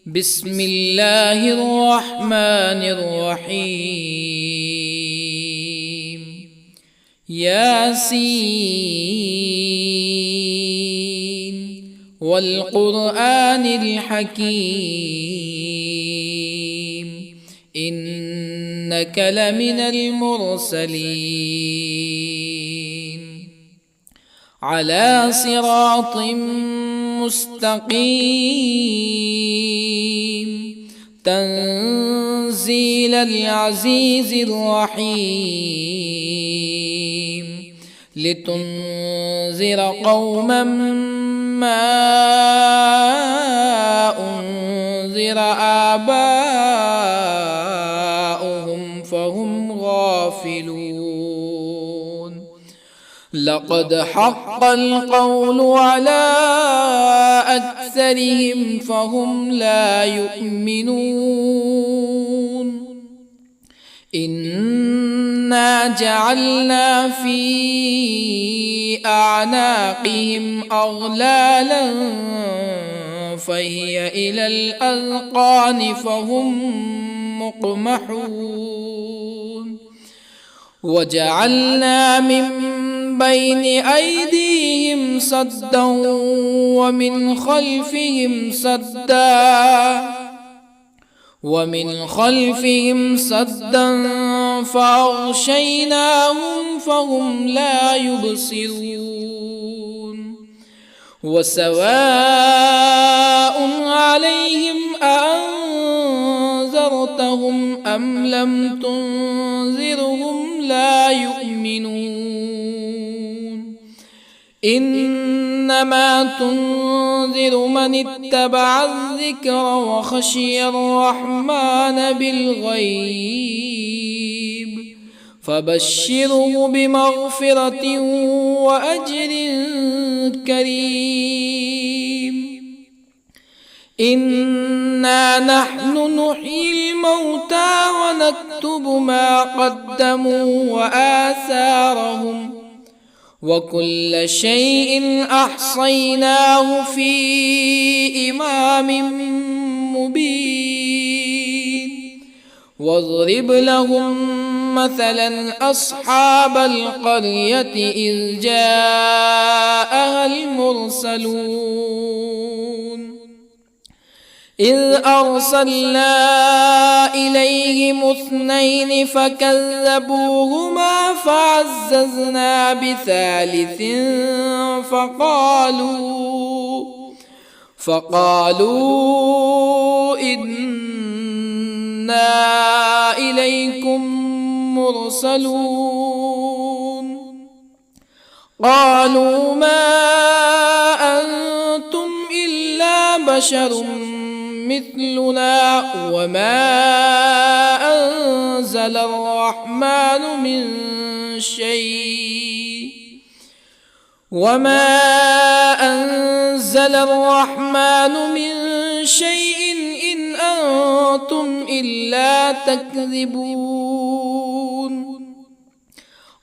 بسم الله الرحمن الرحيم. ياسين والقرآن الحكيم إنك لمن المرسلين على صراط مستقيم تنزيل العزيز الرحيم لتنذر قوما ما أنذر آباؤهم فهم غافلون. لقد حق القول على أكثرهم فهم لا يؤمنون. إنا جعلنا في أعناقهم أغلالا فهي إلى الأذقان فهم مقمحون. وجعلنا من بين أيديهم سدا ومن خلفهم سدا فأغشيناهم فهم لا يبصرون. وسواء عليهم أأنذرتهم أم لم تنذرهم لا يؤمنون. إنما تنذر من اتبع الذكر وخشي الرحمن بالغيب فبشره بمغفرة وأجر كريم. إنا نحن نحيي الموتى ونكتب ما قدموا وآثارهم وكل شيء أحصيناه في إمام مبين. واضرب لهم مثلا أصحاب القرية إذ جاءها المرسلون إذ أرسلنا إليهم اثنين فكذبوهما فعززنا بثالث فقالوا إنا إليكم مرسلون. قالوا ما أنتم إلا بشر مثلنا وما أنزل الرحمن من شيء إن أنتم إلا تكذبون.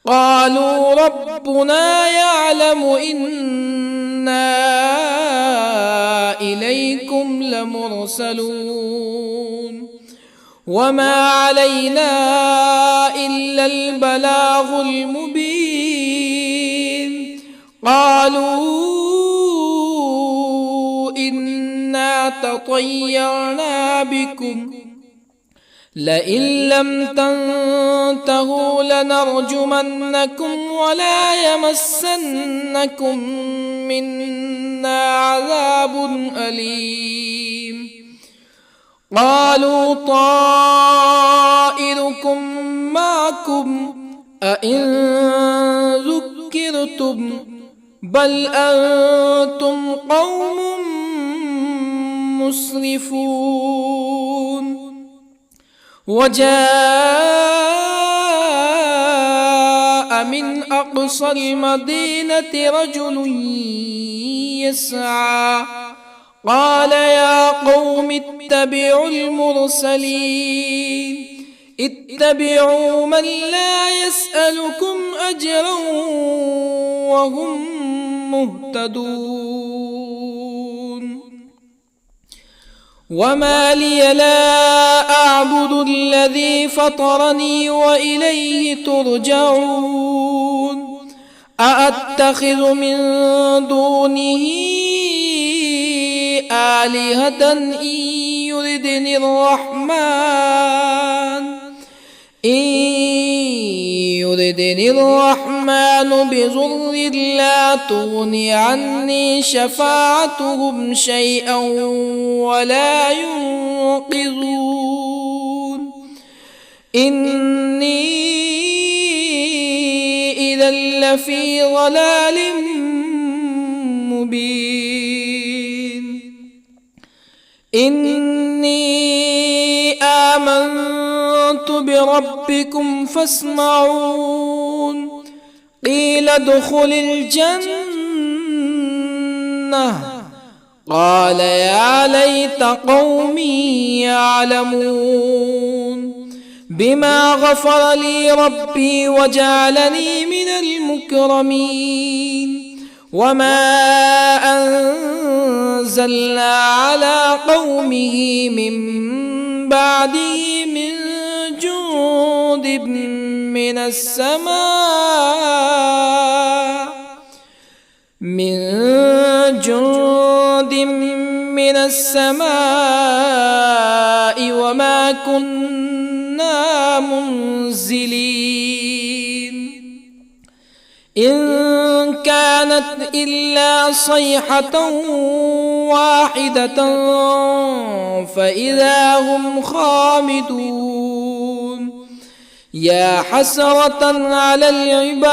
قالوا ربنا يعلم إنا إليكم لمرسلون وما علينا إلا البلاغ المبين. قالوا إنا تطيرنا بكم لئن لم تنتهوا لنرجمنكم ولا يمسنكم منا عذاب أليم. قالوا طائركم معكم أئن ذكرتم بل أنتم قوم مسرفون. وجاء من أقصى المدينة رجل يسعى قال يا قوم اتبعوا المرسلين اتبعوا من لا يسألكم أجرا وهم مهتدون. وما لي لا أعبد الذي فطرني وإليه ترجعون أأتخذ من دونه آلهة إن يردني الرحمن بضر لا تغني عني شفاعتهم شيئا ولا ينقذون إني إذا لفي ضلال مبين إني آمنت بربكم فاسمعون قيل ادخل الجنة قال يا ليت قومي يعلمون بما غفر لي ربي وجعلني من المكرمين وما أنزلنا على قومه من بعده من جند من السماء وما كنا منزلين إن كانت إلا صيحة واحدة فإذا هم خامدون يا حسرة على العباد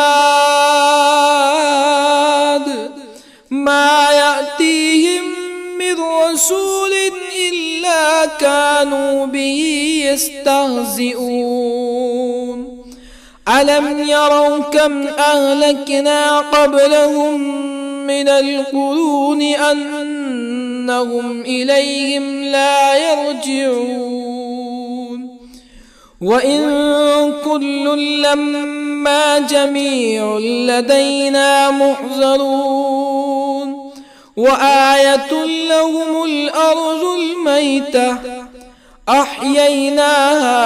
ما يأتيهم من رسول إلا كانوا به يستهزئون ألم يروا كم أهلكنا قبلهم من القرون أنهم إليهم لا يرجعون وإن كل لما جميع لدينا محضرون وآية لهم الأرض الميتة أحييناها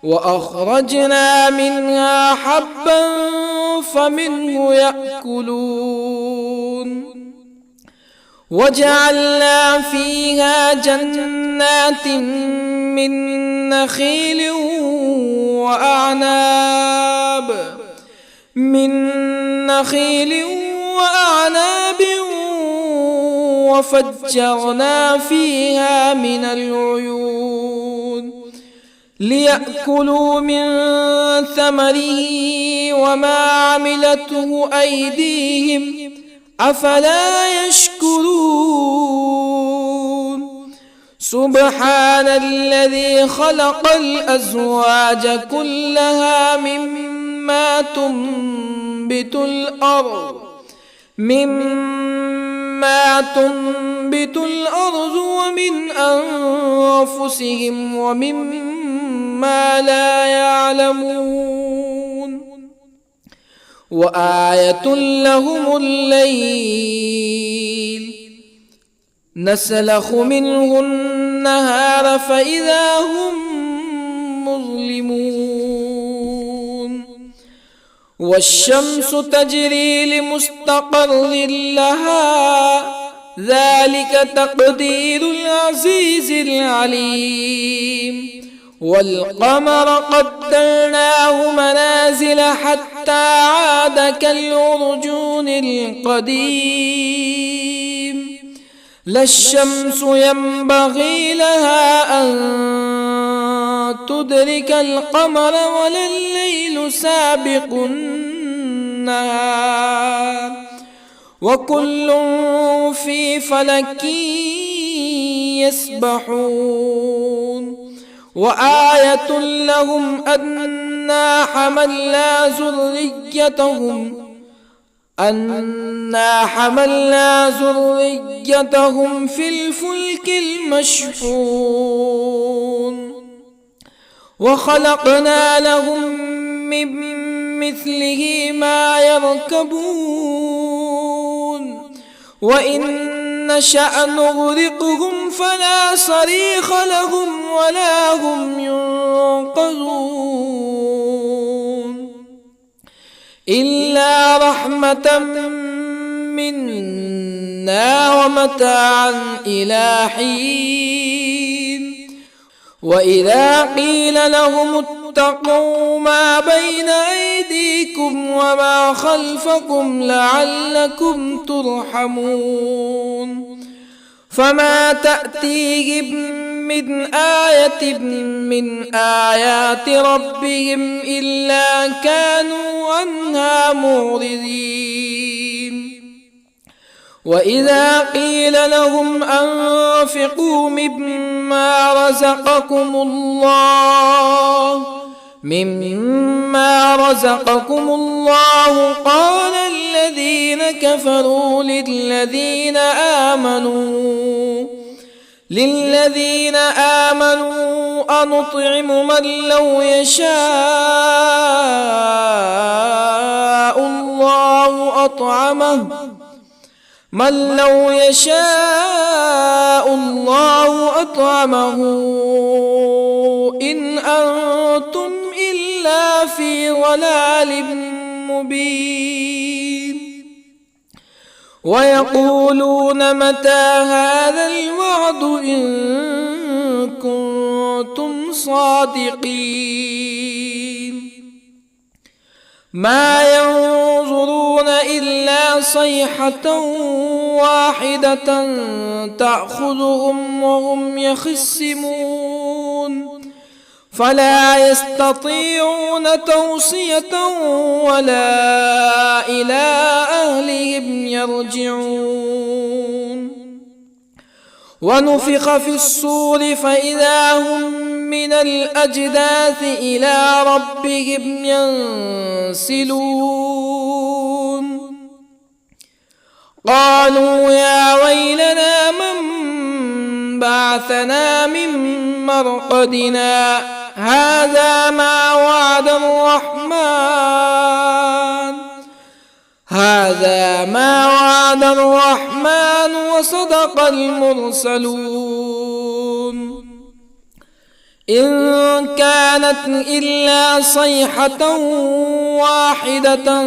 وأخرجنا منها حبا فمنه يأكلون وجعلنا فيها جنات من نخيل وأعناب وفجرنا فيها من العيون ليأكلوا من ثمره وما عملته أيديهم أفلا يشكرون سبحان الذي خلق الأزواج كلها مما تنبت الأرض ومن أنفسهم ومما لا يعلمون وآية لهم الليل نسلخ منه النهار فإذا هم مظلمون والشمس تجري لمستقر لها ذلك تقدير العزيز العليم والقمر قدرناه منازل حتى عاد كالعرجون القديم لا الشمس ينبغي لها أن تدرك القمر ولا الليل سابق النهار وكل في فلك يسبحون وآية لهم أنا حملنا ذريتهم في الفلك المشحون وخلقنا لهم من مثله ما يركبون وإن نشأ نغرقهم فلا صريخ لهم ولا هم ينقذون إلا رحمة منا ومتاعا إلى حين وإذا قيل لهم اتقوا ما بين أيديكم وما خلفكم لعلكم ترحمون فما تأتيهم من آية من آيات ربهم إلا كانوا عنها معرضين وإذا قيل لهم أنفقوا مما رزقكم الله قال الذين كفروا للذين آمنوا أنطعم من لو يشاء الله أطعمه إن أنتم إلا في ضلال مبين ويقولون متى هذا الوعد إن كنتم صادقين ما ينظرون إلا صيحة واحدة تأخذهم وهم يخصمون فلا يستطيعون توصية ولا إلى أهلهم يرجعون ونفخ في الصور فإذا هم من الأجداث إلى ربهم ينسلون قالوا يا ويلنا من بعثنا من مرقدنا هذا ما وعد الرحمن وصدق المرسلون إن كانت إلا صيحة واحدة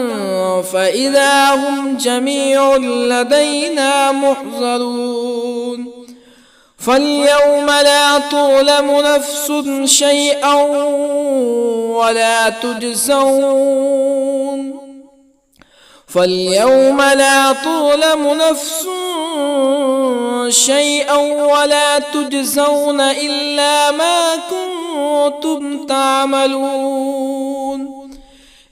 فإذا هم جميع لدينا محضرون فاليوم لا تظلم نفس شيئا ولا تجزون إلا ما كنتم تعملون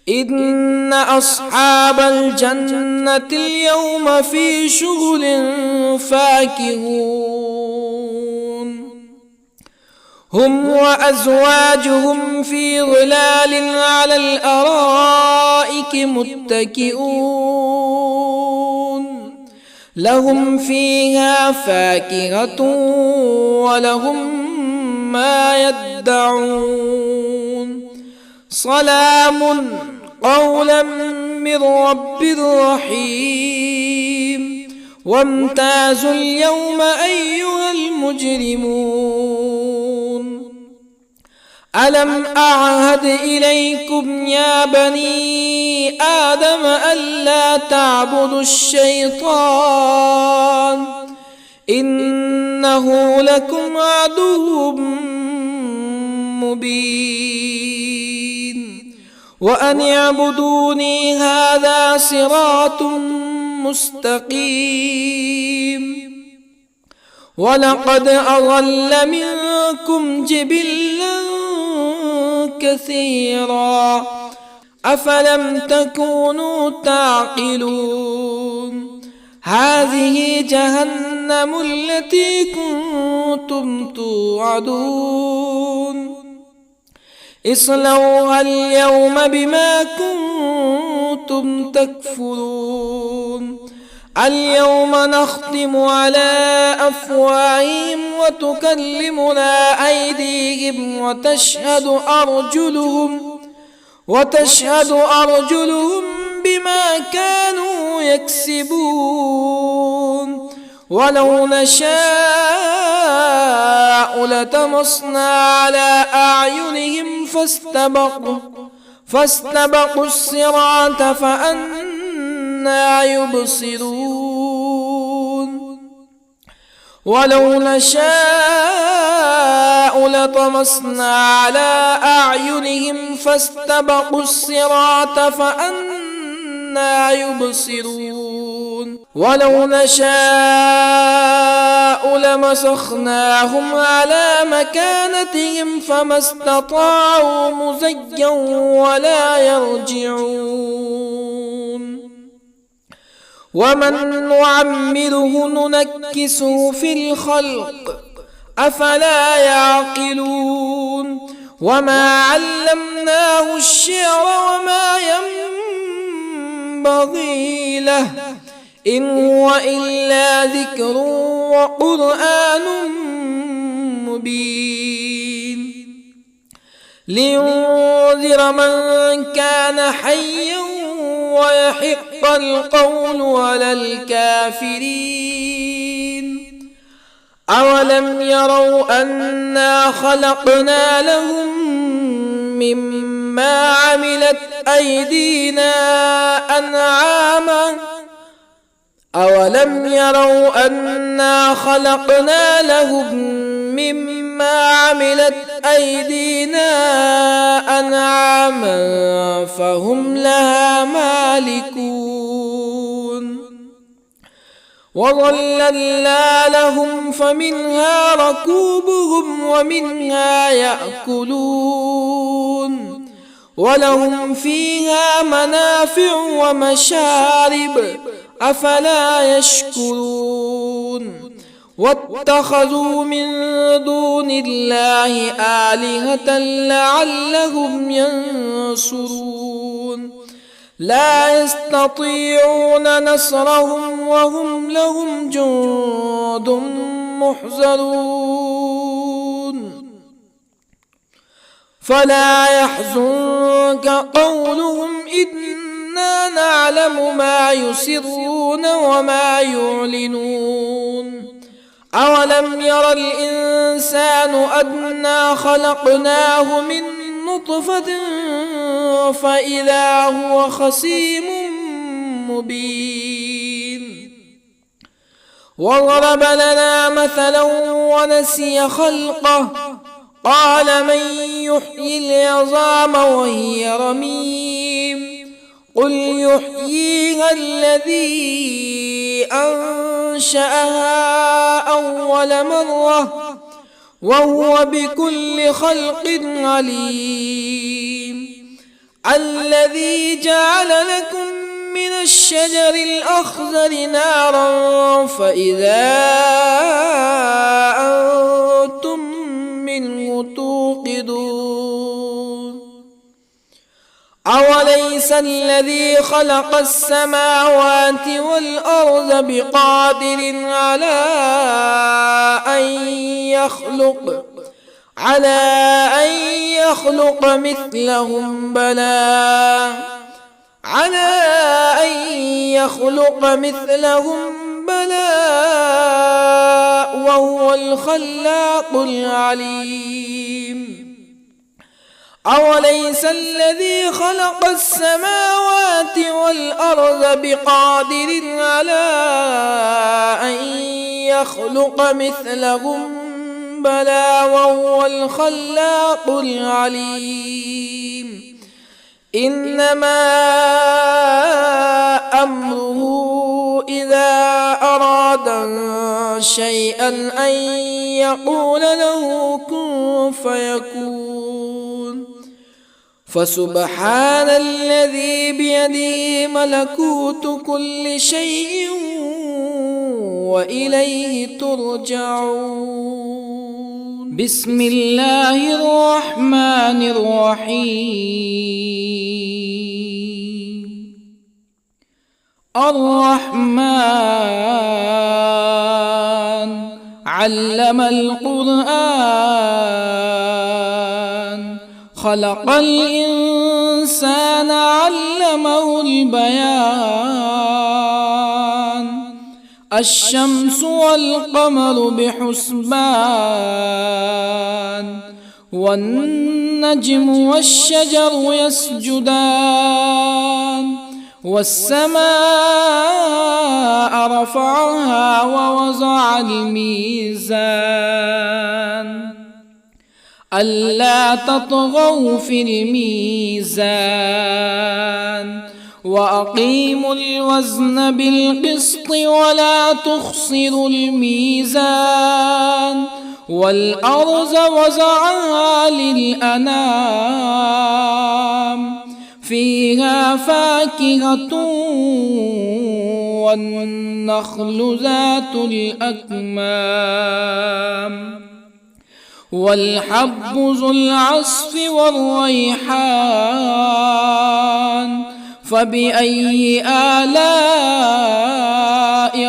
إن أصحاب الجنة اليوم في شغل فاكهون هم وأزواجهم في ظلال على الأرائك متكئون لهم فيها فاكهة ولهم ما يدعون سلام قولا من رب رحيم وامتازوا اليوم أيها المجرمون ألم أعهد إليكم يا بني آدم ألا تعبدوا الشيطان إنه لكم عدو مبين وأن اعبدوني هذا صراط مستقيم ولقد أضل منكم جبلا كثيرا أفلم تكونوا تعقلون هذه جهنم التي كنتم توعدون اصلوها اليوم بما كنتم تكفرون اليوم نختم على أفواههم وتكلمنا أيديهم وتشهد أرجلهم بما كانوا يكسبون ولو نشاء لطمسنا على أعينهم فاستبقوا الصراط فأنى يبصرون ولو نشاء لطمسنا على أعينهم فاستبقوا الصراط فأنى يبصرون ولو نشاء لمسخناهم على مكانتهم فما استطاعوا مزيا ولا يرجعون ومن نعمره ننكسه في الخلق أفلا يعقلون وما علمناه الشعر وما ينبغي له إن هو إلا ذكر وقرآن مبين لينذر من كان حيا ويحق القول على الكافرين أولم يروا أنا خلقنا لهم مما عملت أيدينا أنعاما أولم يروا أنا خلقنا لهم مما عملت أيدينا أنعاما فهم لها مالكون وظللنا لهم فمنها ركوبهم ومنها يأكلون ولهم فيها منافع ومشارب أفلا يشكرون واتخذوا من دون الله آلهة لعلهم ينصرون لا يستطيعون نصرهم وهم لهم جند محضرون فلا يحزنك قولهم إنا نعلم ما يسرون وما يعلنون أولم ير الإنسان أنا خلقناه من نطفة فإذا هو خصيم مبين وضرب لنا مثلا ونسي خلقه قال من يحيي العظام وهي رميم قل يحييها الذي أنشأها أول مرة وهو بكل خلق عليم الذي جعل لكم من الشجر الأخضر نارا فإذا أنتم منه توقدون أوليس الذي خلق السماوات والأرض بقادر على أن يخلق مثلهم بلى وهو الخلاق العليم أوليس الذي خلق السماوات والأرض بقادر على أن يخلق مثلهم بلى وهو الخلاق العليم إنما أمره إذا أراد شيئا أن يقول له كن فيكون فسبحان الذي بيده ملكوت كل شيء وإليه ترجعون بسم الله الرحمن الرحيم الرحمن علم القرآن خلق الإنسان الإنسان علمه البيان الشمس والقمر بحسبان والنجم والشجر يسجدان والسماء رفعها ووضع الميزان ألا تطغوا في الميزان وأقيموا الوزن بالقسط ولا تخسروا الميزان والأرض وضعها للأنام فيها فاكهة والنخل ذات الأكمام والحب ذو العصف والريحان فبأي آلاء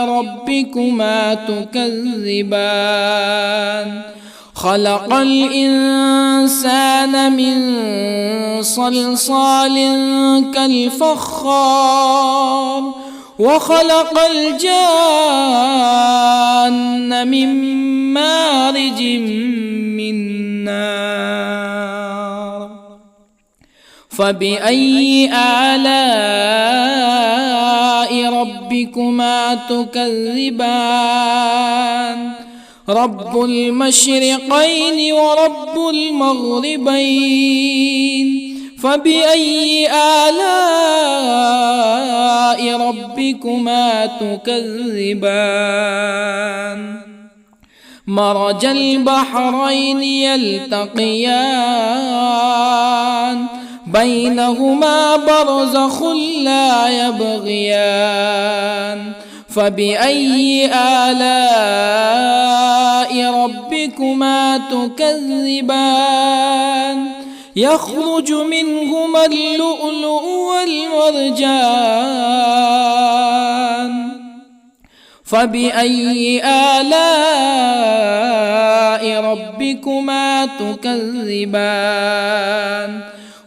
ربكما تكذبان خلق الإنسان من صلصال كالفخار وخلق الجان من مارج من نار فبأي آلاء ربكما تكذبان رب المشرقين ورب المغربين فبأي آلاء ربكما تكذبان مرج البحرين يلتقيان بينهما برزخ لا يبغيان فبأي آلاء ربكما تكذبان يخرج منهما اللؤلؤ والمرجان فبأي آلاء ربكما تكذبان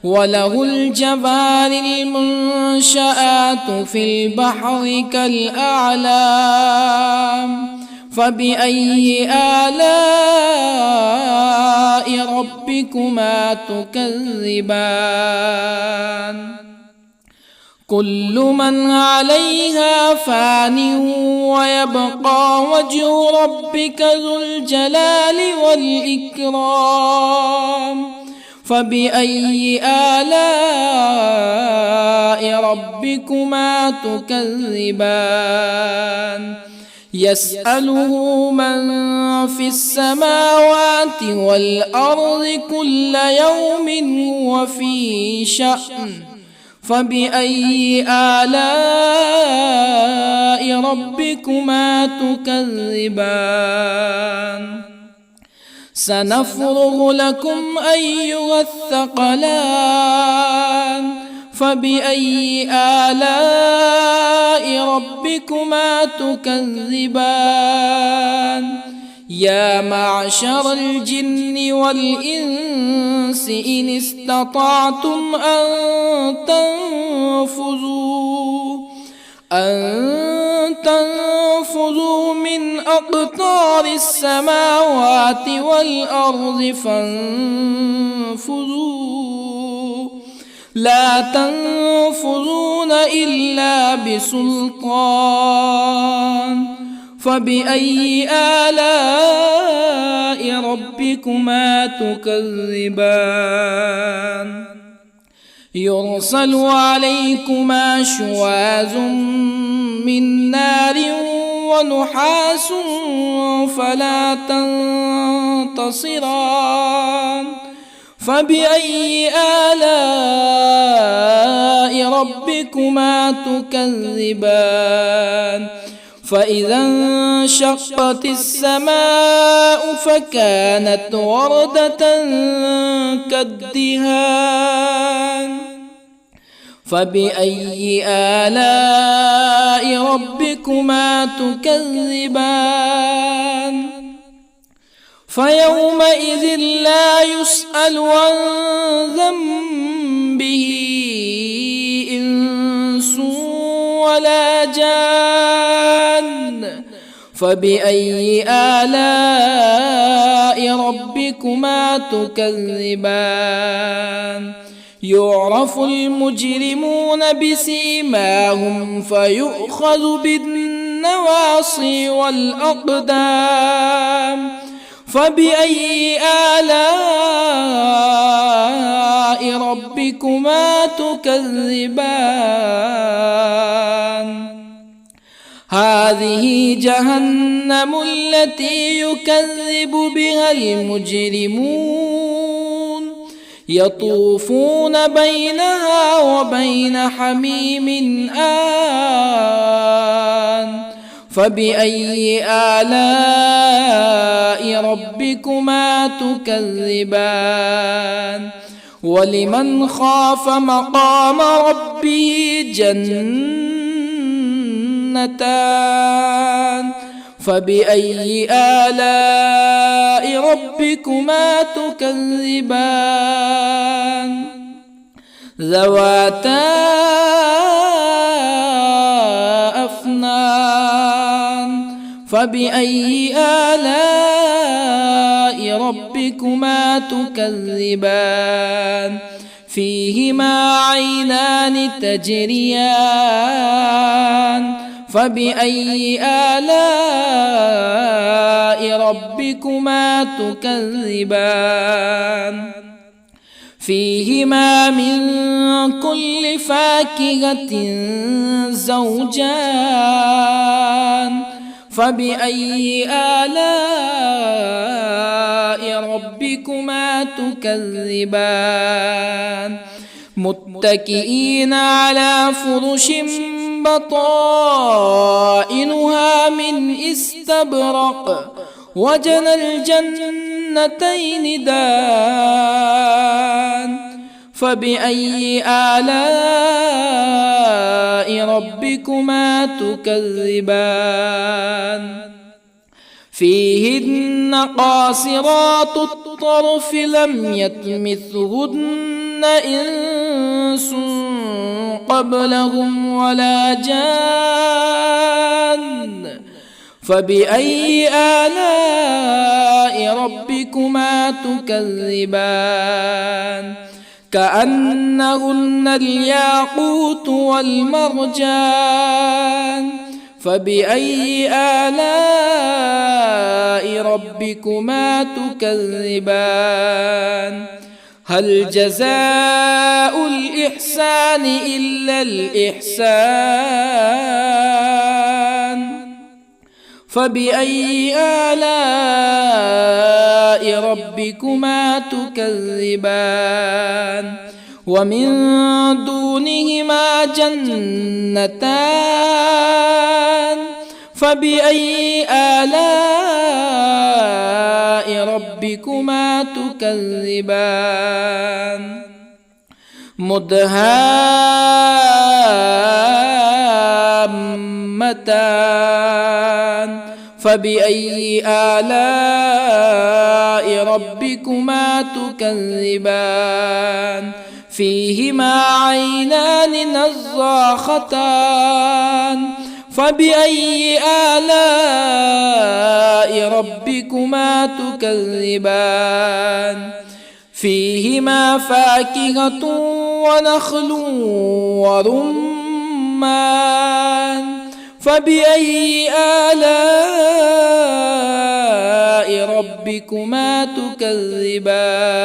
وله الجوار المنشآت في البحر كالأعلام فبأي آلاء ربكما تكذبان كل من عليها فان ويبقى وجه ربك ذو الجلال والإكرام فبأي آلاء ربكما تكذبان يسأله من في السماوات والأرض كل يوم هو في شأن فبأي آلاء ربكما تكذبان سنفرغ لكم أيها الثقلان فبأي آلاء ربكما تكذبان يا معشر الجن والإنس إن استطعتم أن تنفذوا من أقطار السماوات والأرض فانفذوا لا تنفذون إلا بسلطان فبأي آلاء ربكما تكذبان يرسل عليكما شواظ من نار ونحاس فلا تنتصران فبأي آلاء ربكما تكذبان فإذا انشقت السماء فكانت وردة كالدهان فبأي آلاء ربكما تكذبان فيومئذ لا يسأل عن ذنبه ولا جان فبأي آلاء ربكما تكذبان يعرف المجرمون بسيماهم فيؤخذ بالنواصي والأقدام فبأي آلاء ربكما تكذبان هذه جهنم التي يكذب بها المجرمون يطوفون بينها وبين حميم آن فبأي آلاء ربكما تكذبان ولمن خاف مقام ربه جنتان فبأي آلاء ربكما تكذبان ذواتا أفنان فبأي آلاء ربكما تكذبان فيهما عينان تجريان فبأي آلاء ربكما تكذبان فيهما من كل فاكهة زوجان فبأي آلاء ربكما تكذبان متكئين على فرش بطائنها من استبرق وجنى الجنتين دان فبأي آلاء ربكما تكذبان فيهن قاصرات الطرف لم يطمثهن إنس قبلهم ولا جان فبأي آلاء ربكما تكذبان كأنهن الياقوت والمرجان فبأي آلاء ربكما تكذبان هل جزاء الإحسان إلا الإحسان فبأي آلاء ربكما تكذبان ومن دونهما جنتان فبأي آلاء ربكما تكذبان مدهامتان فبأي آلاء ربكما تكذبان فيهما عينان نضاختان فبأي آلاء ربكما تكذبان فيهما فاكهة ونخل ورمان فبأي آلاء ربكما تكذبان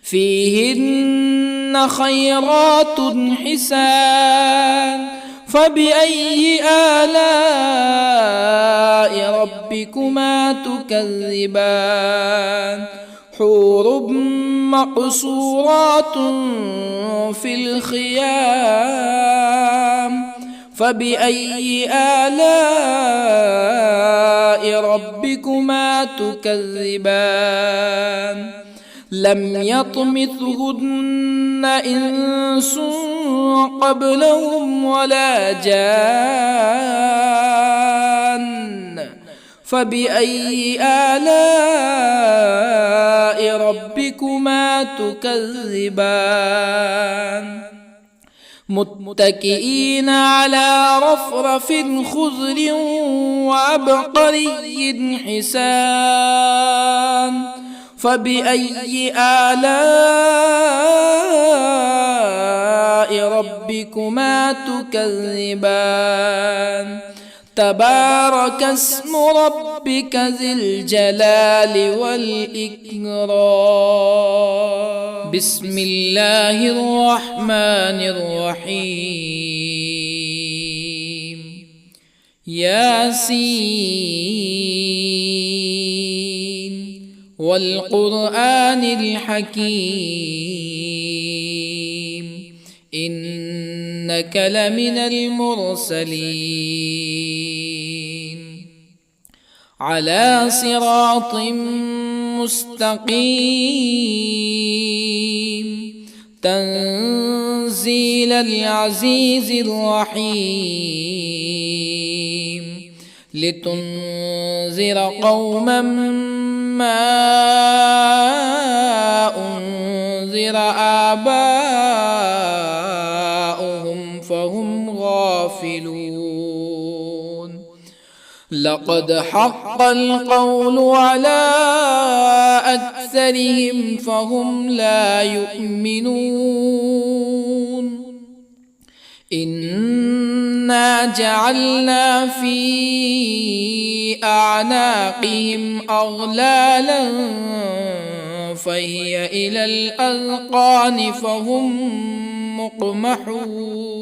فيهن خيرات حسان فبأي آلاء ربكما تكذبان حور مقصورات في الخيام فبأي آلاء ربكما تكذبان لم يطمثهن إنس قبلهم ولا جان فبأي آلاء ربكما تكذبان متكئين على رفرف خضر وعبقري حسان فبأي آلاء ربكما تكذبان تبارك اسم ربك ذي الجلال والإكرام بسم الله الرحمن الرحيم ياسين والقرآن الحكيم إنك لمن المرسلين على صراط مستقيم تنزيل العزيز الرحيم لتنذر قوما ما أنذر آباؤهم فهم غافلون لقد حق القول على أكثرهم فهم لا يؤمنون إنا جعلنا في أعناقهم أغلالا فهي إلى الأذقان فهم مقمحون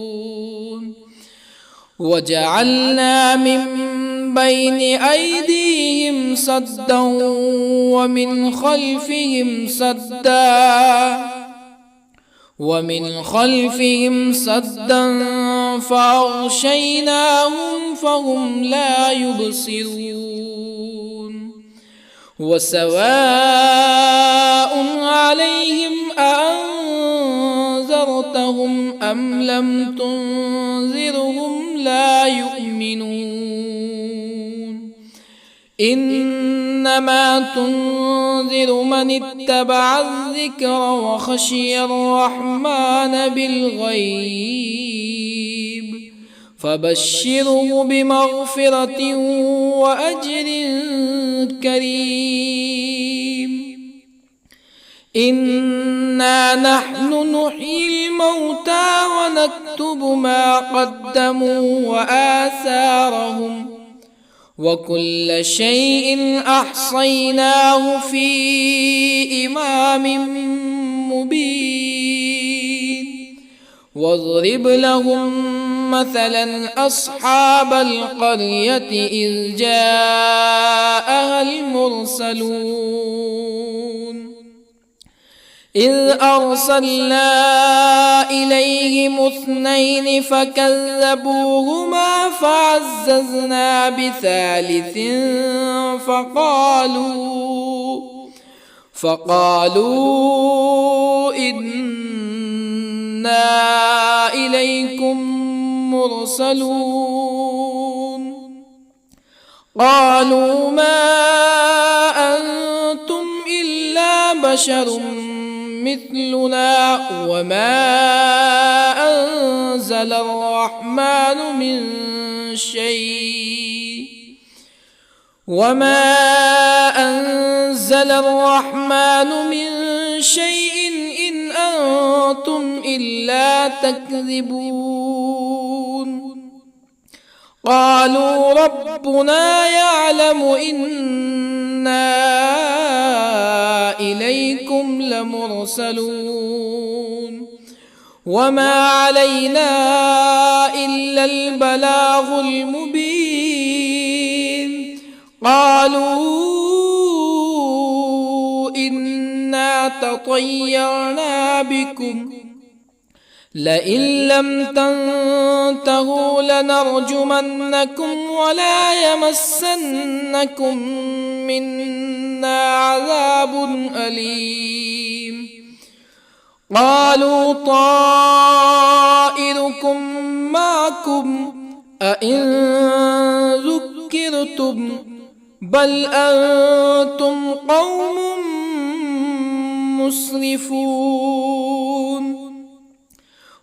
وجعلنا من بين أيديهم سدا ومن خلفهم سدا فأغشيناهم فهم لا يبصرون وسواء عليهم أأنذرتهم أم لم تنذرهم لا يؤمنون إنما تنذر من اتبع الذكر وخشي الرحمن بالغيب فبشره بمغفرة وأجر كريم إنا نحن نحيي الموتى ونكتب ما قدموا وآثارهم وكل شيء أحصيناه في إمام مبين واضرب لهم مثلا أصحاب القرية إذ جاءها المرسلون إذ أرسلنا إليهم اثنين فكذبوهما فعززنا بثالث فقالوا إنا إليكم مرسلون قالوا ما أنتم إلا بشر مثلنا وما أنزل الرحمن من شيء إن أنتم إلا تكذبون قالوا ربنا يعلم إنا إليكم لمرسلون وما علينا إلا البلاغ المبين قالوا إنا تطيرنا بكم لئن لم تنتهوا لنرجمنكم ولا يمسنكم منا عذاب أليم قالوا طائركم معكم أئن ذكرتم بل أنتم قوم مسرفون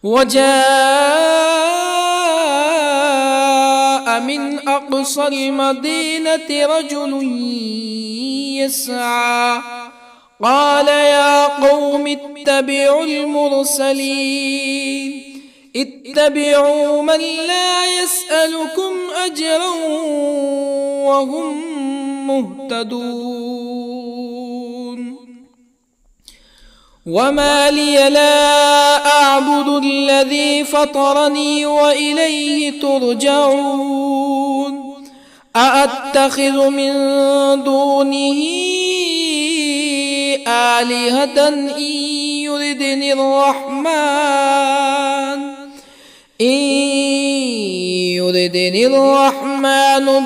وجاء من أقصى المدينة رجل يسعى قال يا قوم اتبعوا المرسلين اتبعوا من لا يسألكم أجرا وهم مهتدون وما لي لا أعبد الذي فطرني وإليه ترجعون أأتخذ من دونه آلهة إن يردني الرحمن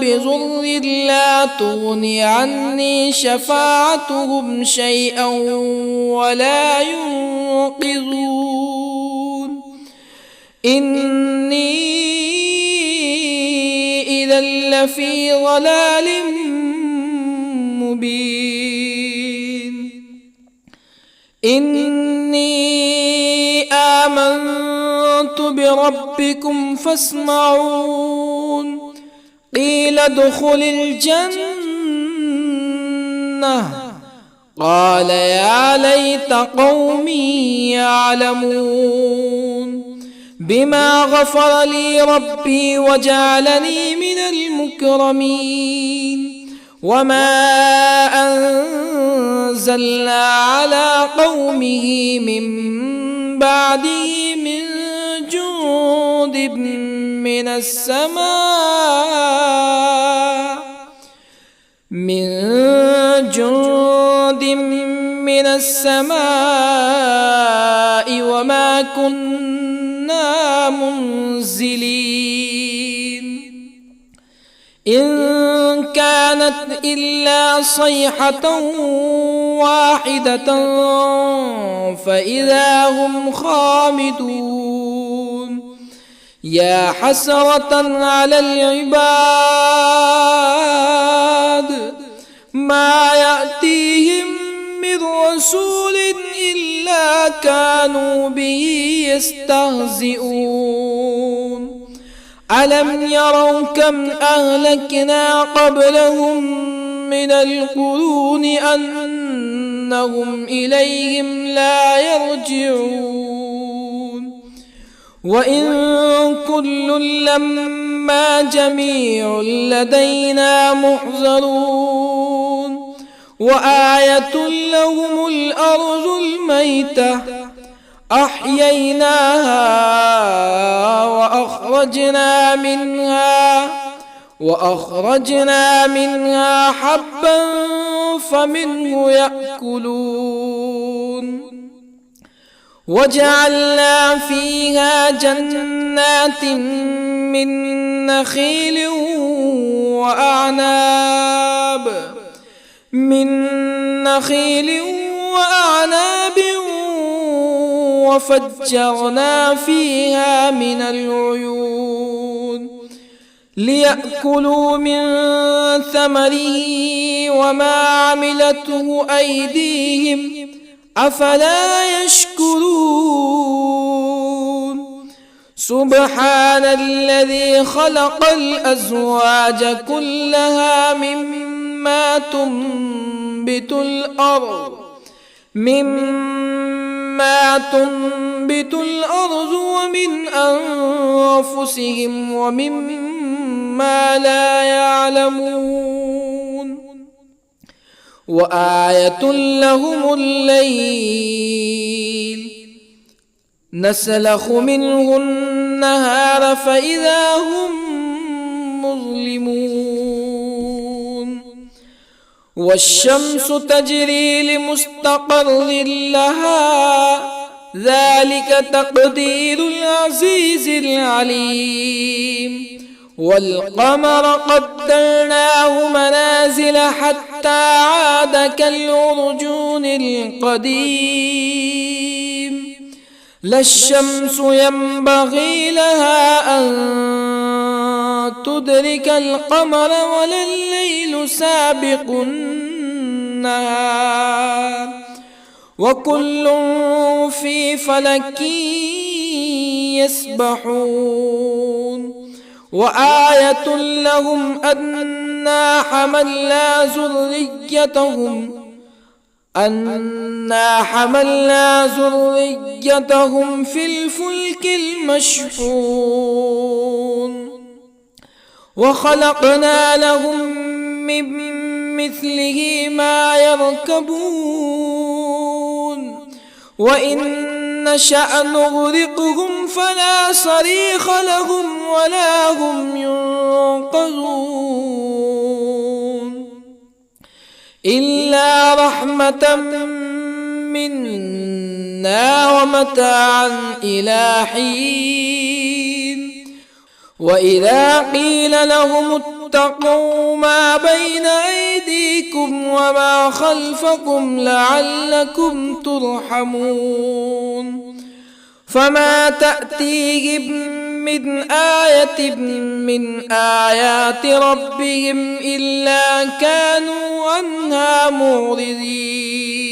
بضر لا تغن عني شفاعتهم شيئا ولا ينقذون إني إذا لفي ضلال مبين إني آمنت بربكم فاسمعون قيل ادخل الجنة قال يا ليت قومي يعلمون بما غفر لي ربي وجعلني من المكرمين وما أنزلنا على قومه من بعده من جند من السماء وما كنا منزلين إن كانت إلا صيحة واحدة فإذا هم خامدون يا حسرة على العباد ما يأتيهم من رسول إلا كانوا به يستهزئون ألم يروا كم أهلكنا قبلهم من القرون أنهم إليهم لا يرجعون وإن كل لما جميع لدينا محضرون وآية لهم الأرض الميتة أحييناها وأخرجنا منها حبا فمنه يأكلون وجعلنا فيها جنات من نخيل وأعناب وفجرنا فيها من العيون ليأكلوا من ثمره وما عملته أيديهم أفلا يشكرون سبحان الذي خلق الأزواج كلها مما تنبت الأرض ومن أنفسهم ومما لا يعلمون وآية لهم الليل نسلخ منه النهار فإذا هم مظلمون والشمس تجري لمستقر لها ذلك تقدير العزيز العليم والقمر قدرناه منازل حتى عاد كالعرجون القديم لا الشمس ينبغي لها أن تدرك القمر ولا الليل سابق النهار وكل في فلك يسبحون وآية لهم أنا حملنا ذريتهم في الفلك المشحون وخلقنا لهم من مثله ما يركبون وإن نشأ نغرقهم فلا صريخ لهم ولا هم ينقذون إلا رحمة منا ومتاعا إلى حين وإذا قيل لهم اتقوا ما بين أيديكم وما خلفكم لعلكم ترحمون فما تأتيهم من آية من آيات ربهم إلا كانوا عنها معرضين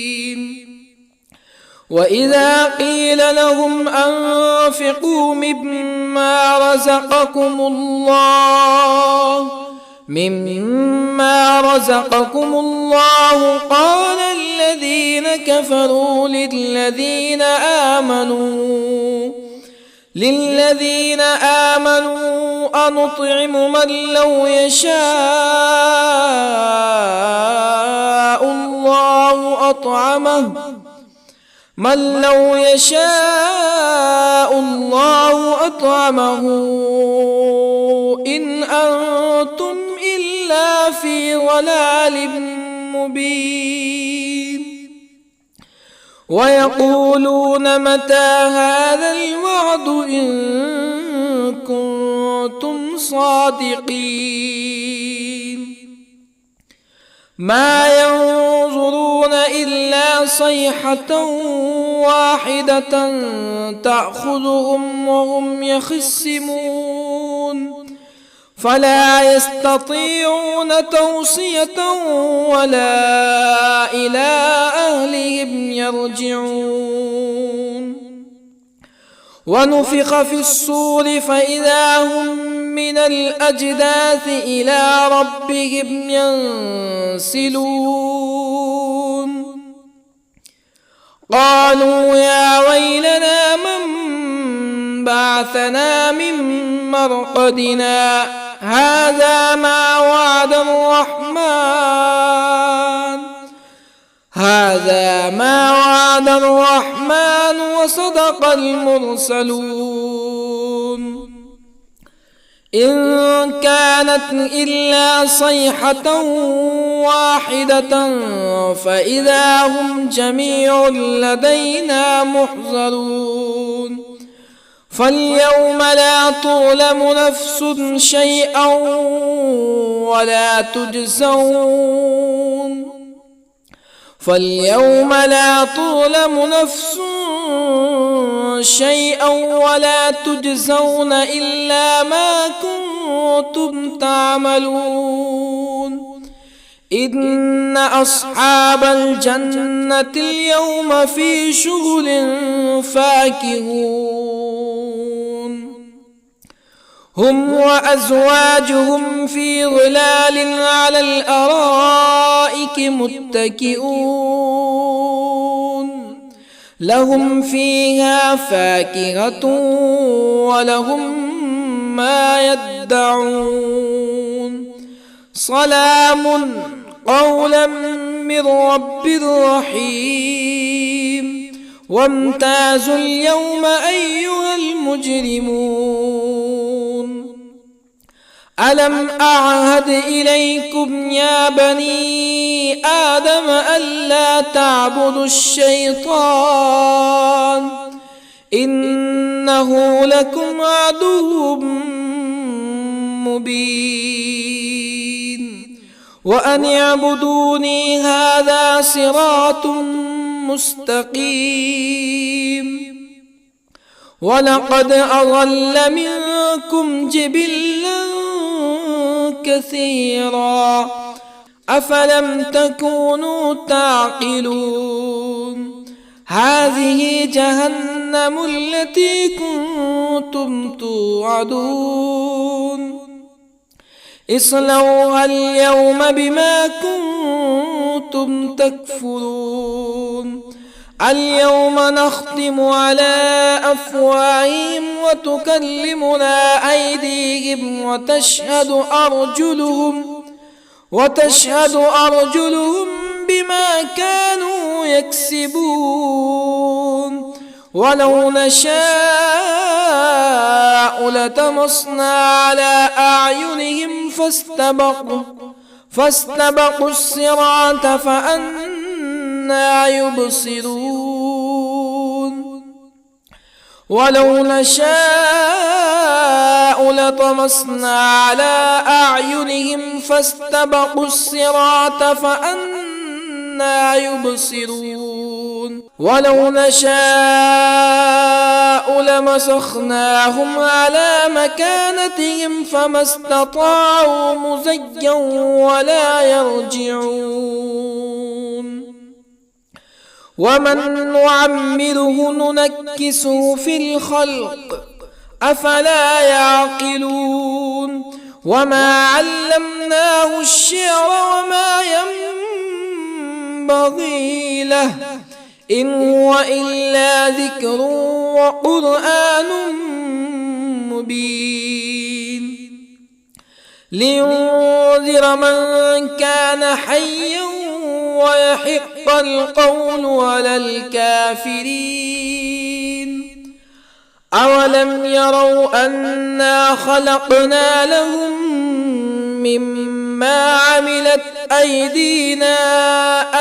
وإذا قيل لهم أنفقوا مما رزقكم الله قال الذين كفروا للذين آمنوا أنطعم من لو يشاء الله أطعمه إن أنتم إلا في ضلال مبين ويقولون متى هذا الوعد إن كنتم صادقين ما ينظرون إلا صيحة واحدة تأخذهم وهم يخصمون فلا يستطيعون توصية ولا إلى أهلهم يرجعون ونفخ في الصور فإذا هم من الأجداث إلى ربهم ينسلون قالوا يا ويلنا من بعثنا من مرقدنا هذا ما وعد الرحمن وصدق المرسلون إن كانت إلا صيحة واحدة فإذا هم جميع لدينا محضرون فاليوم لا تظلم نفس شيئا ولا تجزون إلا ما كنتم تعملون إن أصحاب الجنة اليوم في شغل فاكهون هم وأزواجهم في ظلال على الأرائك متكئون لهم فيها فاكهة ولهم ما يدعون سلام قولا من رب رحيم وامتازوا اليوم أيها المجرمون ألم أعهد إليكم يا بني آدم ألا تعبدوا الشيطان إنه لكم عدو مبين وأن اعبدوني هذا صراط مستقيم ولقد أضل منكم جبلا كثيرا أفلم تكونوا تعقلون هذه جهنم التي كنتم كنتم توعدون اصلوها اليوم بما كنتم تكفرون اليوم نختم على أفواههم وتكلمنا أيديهم وتشهد أرجلهم بما كانوا يكسبون ولو نشاء لطمسنا على أعينهم فاستبقوا الصراط فأنى يبصرون ولو نشاء لطمسنا على أعينهم فاستبقوا الصراط فأنى يبصرون ولو نشاء لمسخناهم على مكانتهم فما استطاعوا مزيا ولا يرجعون ومن نعمره ننكسه في الخلق أفلا يعقلون وما علمناه الشعر وما ينبغي له إن هو إلا ذكر وقرآن مبين لينذر من كان حيا ويحق القول على الكافرين أولم يروا أنا خلقنا لهم مما عملت أيدينا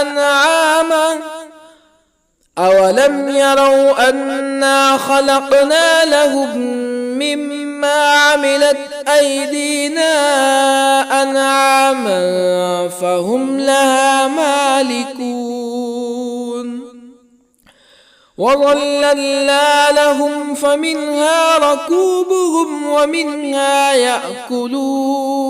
أنعاما أولم يروا أنا خلقنا لهم مما عملت أيدينا أنعاما فهم لها مالكون وظللنا لهم فمنها ركوبهم ومنها يأكلون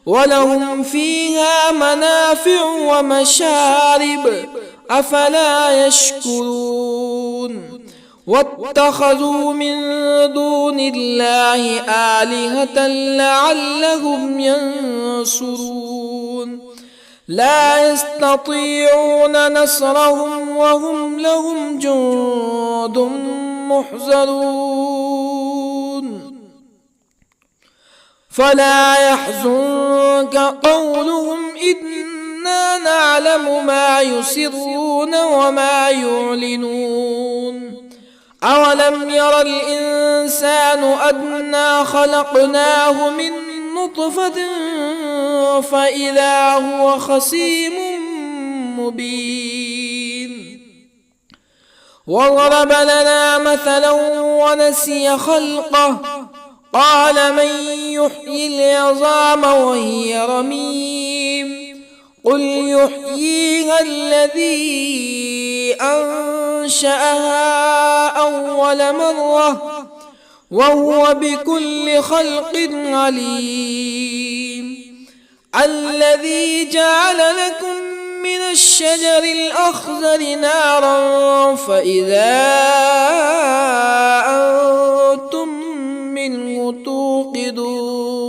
ولهم فيها منافع ومشارب أفلا يشكرون واتخذوا من دون الله آلهة لعلهم ينصرون لا يستطيعون نصرهم وهم لهم جند محضرون فلا يحزنك قولهم إنا نعلم ما يسرون وما يعلنون أولم ير الإنسان أنا خلقناه من نطفة فإذا هو خصيم مبين وضرب لنا مثلا ونسي خلقه قال من يحيي العظام وهي رميم قل يحييها الذي أنشأها أول مرة وهو بكل خلق عليم الذي جعل لكم من الشجر الأخضر نارا فإذا أنتم منه توقدون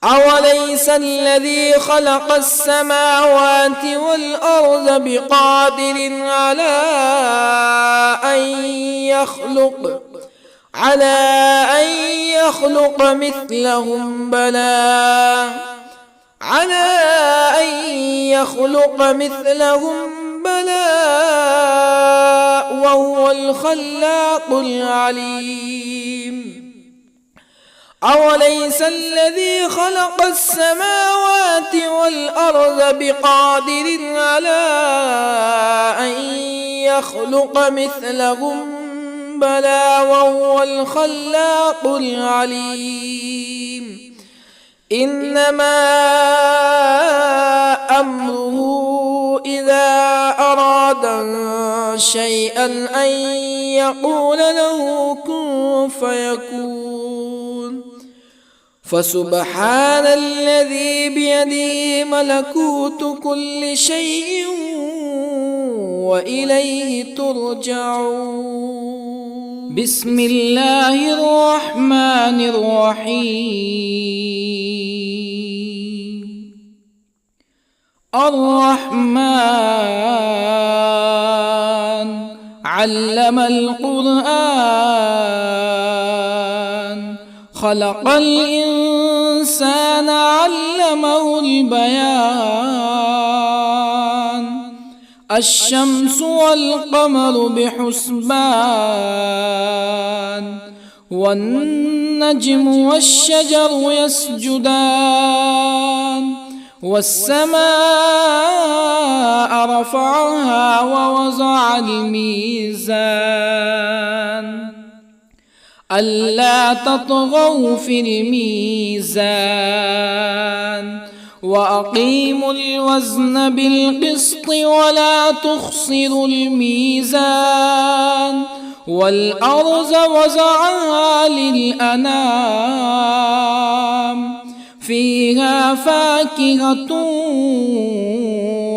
أوليس الذي خلق السماوات والأرض بقادر على أن يخلق مثلهم بلى وهو الخلاق العليم أوليس الذي خلق السماوات والأرض بقادر على أن يخلق مثلهم بلى وهو الخلاق العليم إنما أمره إذا أراد شيئا أن يقول له كن فيكون فسبحان الذي بيده ملكوت كل شيء وإليه ترجعون بسم الله الرحمن الرحيم. الرحمن علم القرآن، خلق الإنسان علمه البيان. الشمس والقمر بحسبان، والنجم والشجر يسجدان. والسماء رفعها ووضع الميزان، ألا تطغوا في الميزان. وأقيموا الوزن بالقسط ولا تخسروا الميزان. والأرض وضعها للأنام، فيها فاكهة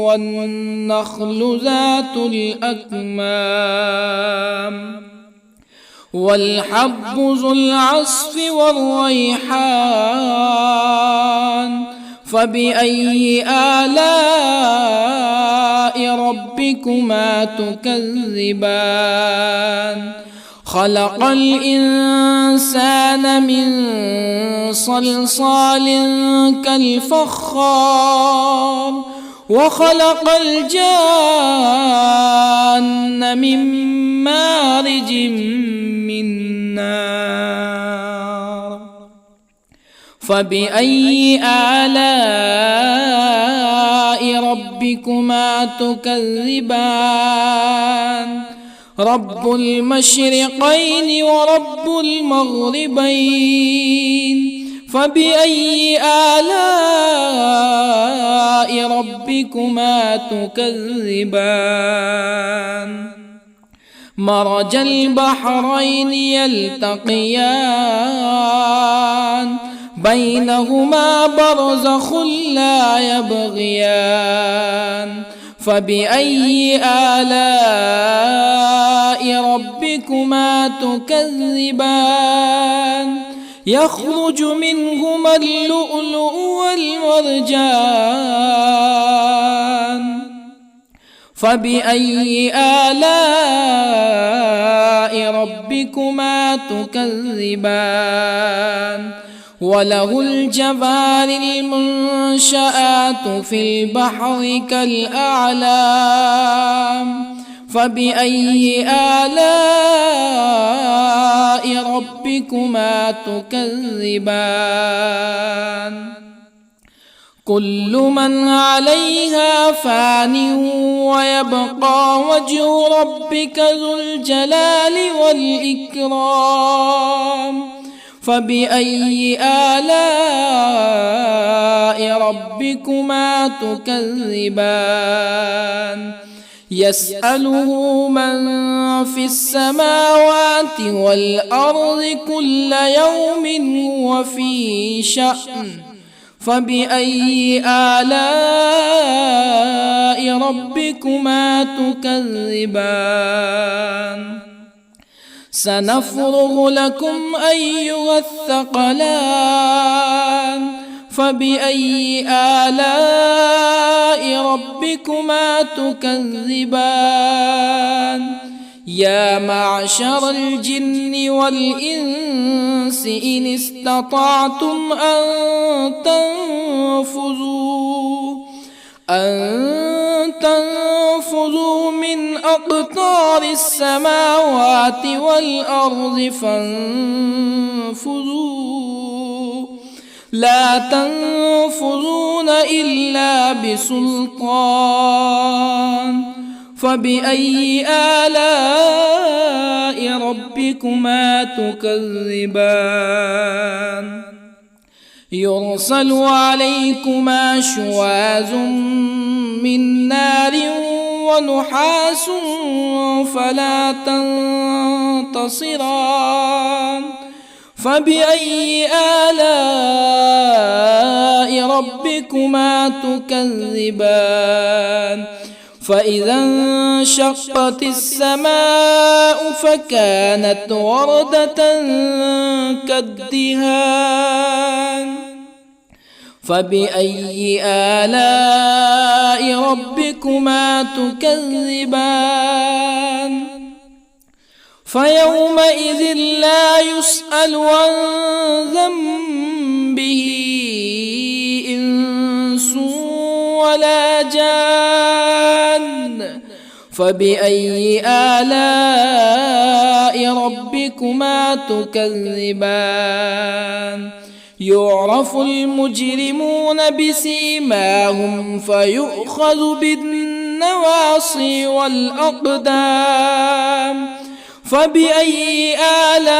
والنخل ذات الأكمام، والحب ذو العصف والريحان. فبأي آلاء ربكما تكذبان؟ خلق الإنسان من صلصال كالفخار، وخلق الجان من مارج من نار. فبأي آلاء ربكما تكذبان؟ رب المشرقين ورب المغربين. فبأي آلاء ربكما تكذبان؟ مرج البحرين يلتقيان، بينهما برزخ لا يبغيان. فبأي آلاء ربكما تكذبان؟ يخرج منهما اللؤلؤ والمرجان. فبأي آلاء ربكما تكذبان؟ وله الجوار المنشآت في البحر كالأعلام. فبأي آلاء ربكما تكذبان؟ كل من عليها فان، ويبقى وجه ربك ذو الجلال والإكرام. فبأي آلاء ربكما تكذبان؟ يسأله من في السماوات والأرض كل يوم هو في شأن. فبأي آلاء ربكما تكذبان؟ سنفرغ لكم أيها الثقلان. فبأي آلاء ربكما تكذبان؟ يا معشر الجن والإنس إن استطعتم أن تنفذوا من أقطار السماوات والأرض فانفذوا، لا تنفذون إلا بسلطان. فبأي آلاء ربكما تكذبان؟ يرسل عليكما شواظ من نار ونحاس فلا تنتصران. فبأي آلاء ربكما تكذبان؟ فإذا انشقت السماء فكانت وردة كالدهان فبأي آلاء ربكما تكذبان فيومئذ لا يسأل عن ذنبه إنس ولا جان فبأي آلاء ربكما تكذبان يعرف المجرمون بسيماهم فيؤخذ بالنواصي والأقدام فبأي آلاء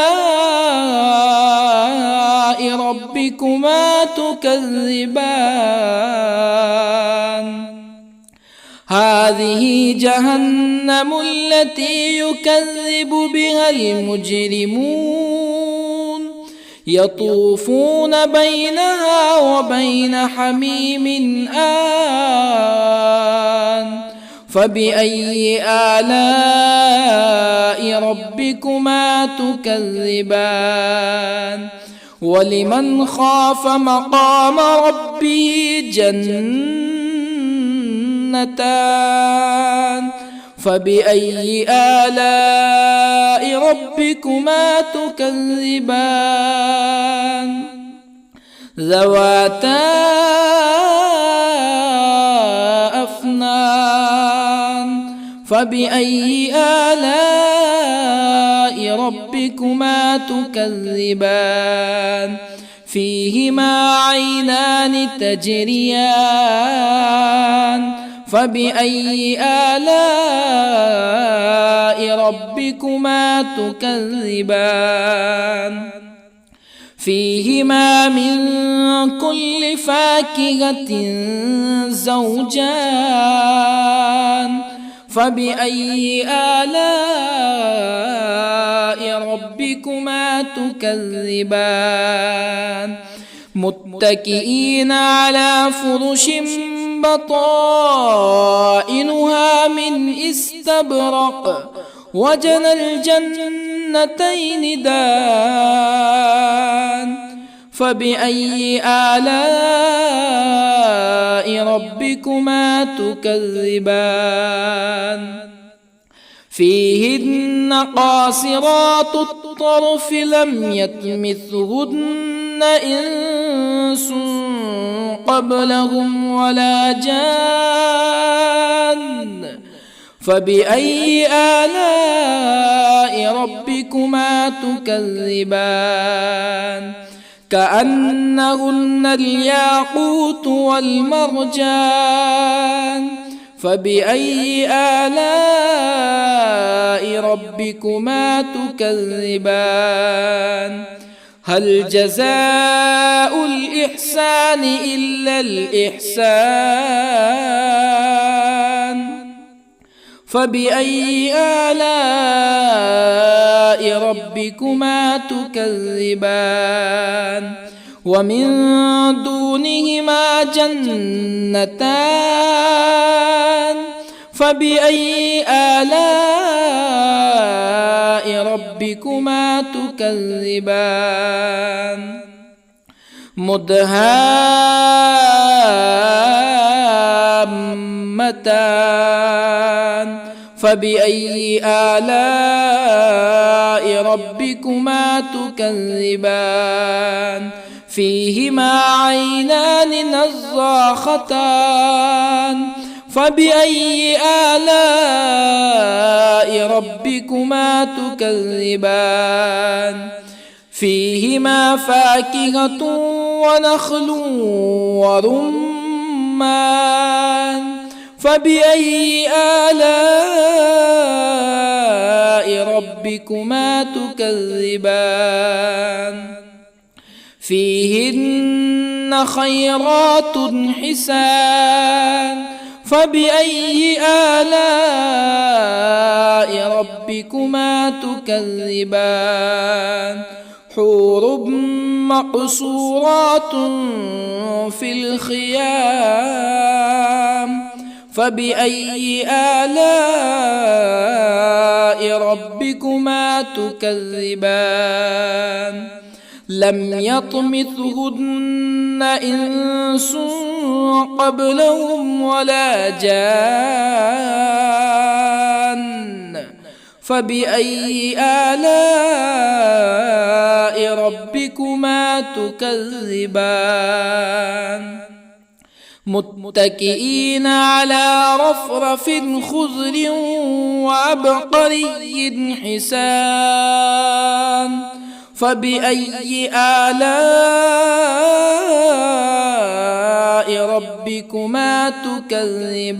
ربكما تكذبان هذه جهنم التي يكذب بها المجرمون يطوفون بينها وبين حميم آن فبأي آلاء ربكما تكذبان ولمن خاف مقام ربه جنتان فبأي آلاء ربكما تكذبان ذواتا أفنان فبأي آلاء ربكما تكذبان فيهما عينان تجريان فبأي آلاء ربكما تكذبان فيهما من كل فاكهة زوجان فبأي آلاء ربكما تكذبان متكئين على فرش بطائنها من استبرق وجنى الجنتين دان فبأي آلاء ربكما تكذبان فيهن قاصرات الطرف لم يطمثهن إنس قبلهم ولا جان فبأي آلاء ربكما تكذبان كأنهن الياقوت والمرجان فبأي آلاء ربكما تكذبان هل جزاء الإحسان إلا الإحسان فبأي آلاء ربكما تكذبان ومن دونهما جنتان فبأي آلاء ربكما تكذبان مدهامتان فبأي آلاء ربكما تكذبان فيهما عينان نضاختان فبأي آلاء ربكما تكذبان فيهما فاكهة ونخل ورمان فبأي آلاء ربكما تكذبان فيهن خيرات حسان فبأي آلاء ربكما تكذبان حور مقصورات في الخيام فبأي آلاء ربكما تكذبان لم يطمثهن إنس قبلهم ولا جان فبأي آلاء ربكما تكذبان متكئين على رفرف خضر وعبقري حسان فبأي آلاء ربكما تكذبان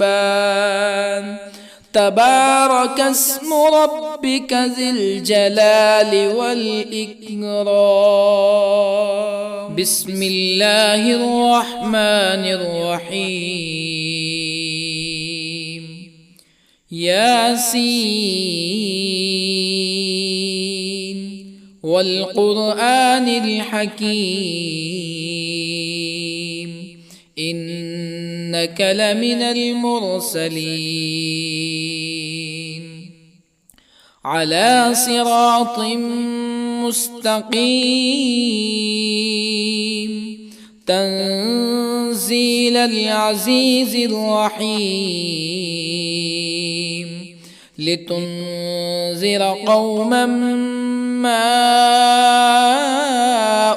تبارك اسم ربك ذي الجلال والإكرام بسم الله الرحمن الرحيم ياسين والقرآن الحكيم إنك لمن المرسلين على صراط مستقيم تنزيل العزيز الرحيم لتنذر قوما ما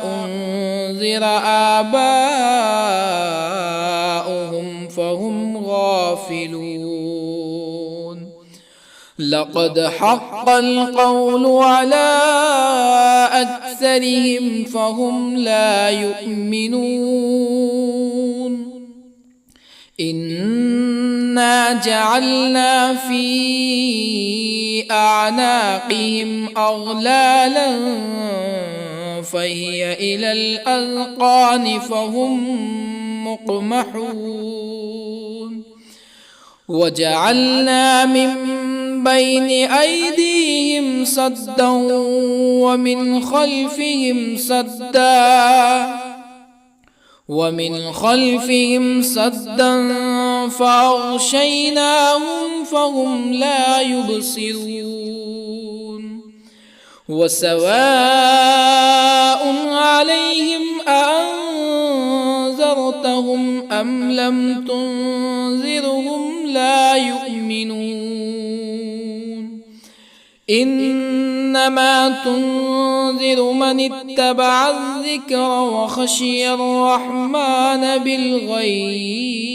أنذر آباؤهم فهم غافلون لقد حق القول على أكثرهم فهم لا يؤمنون إنا جعلنا في أعناقهم أغلالا فهي إلى الأذقان فهم مقمحون وجعلنا من بين أيديهم سدا ومن خلفهم سدا فأغشيناهم فهم لا يبصرون وسواء عليهم أأنذرتهم أم لم تنذرهم لا يؤمنون إنما تنذر من اتبع الذكر وخشي الرحمن بالغيب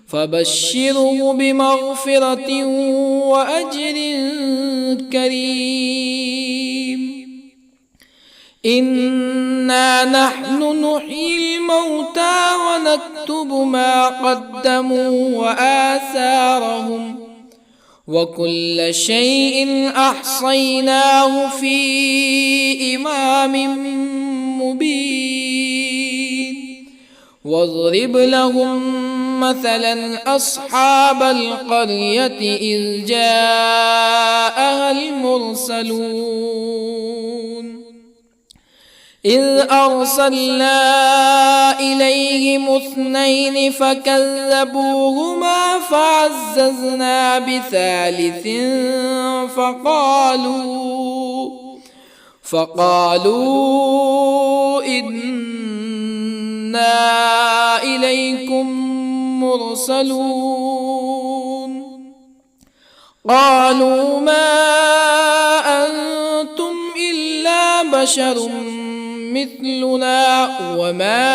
فبشره بمغفرة وأجر كريم إنا نحن نحيي الموتى ونكتب ما قدموا وآثارهم وكل شيء أحصيناه في إمام مبين واضرب لهم مثلا أصحاب القرية إذ جاءها المرسلون إذ أرسلنا إليهم اثنين فكذبوهما فعززنا بثالث فقالوا إنا إليكم مرسلون قالوا ما أنتم إلا بشر مثلنا وما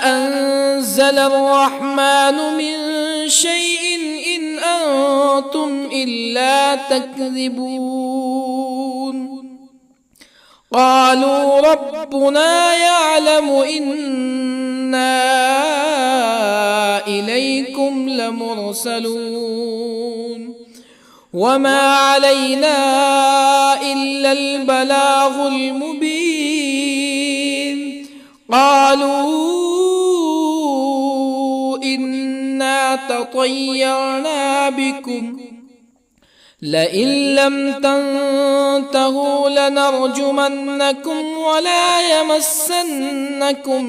أنزل الرحمن من شيء إن أنتم إلا تكذبون قالوا ربنا يعلم إنا إليكم لمرسلون وما علينا إلا البلاغ المبين قالوا إنا تطيرنا بكم لئن لم تنتهوا لنرجمنكم ولا يمسنكم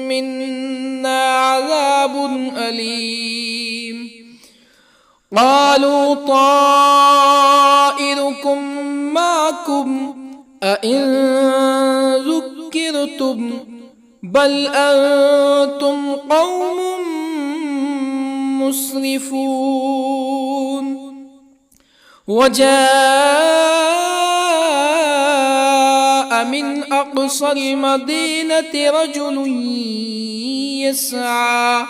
منا عذاب أليم. قالوا طائركم معكم أئن ذكرتم بل أنتم قوم مسرفون. وجاء من أقصى المدينة رجل يسعى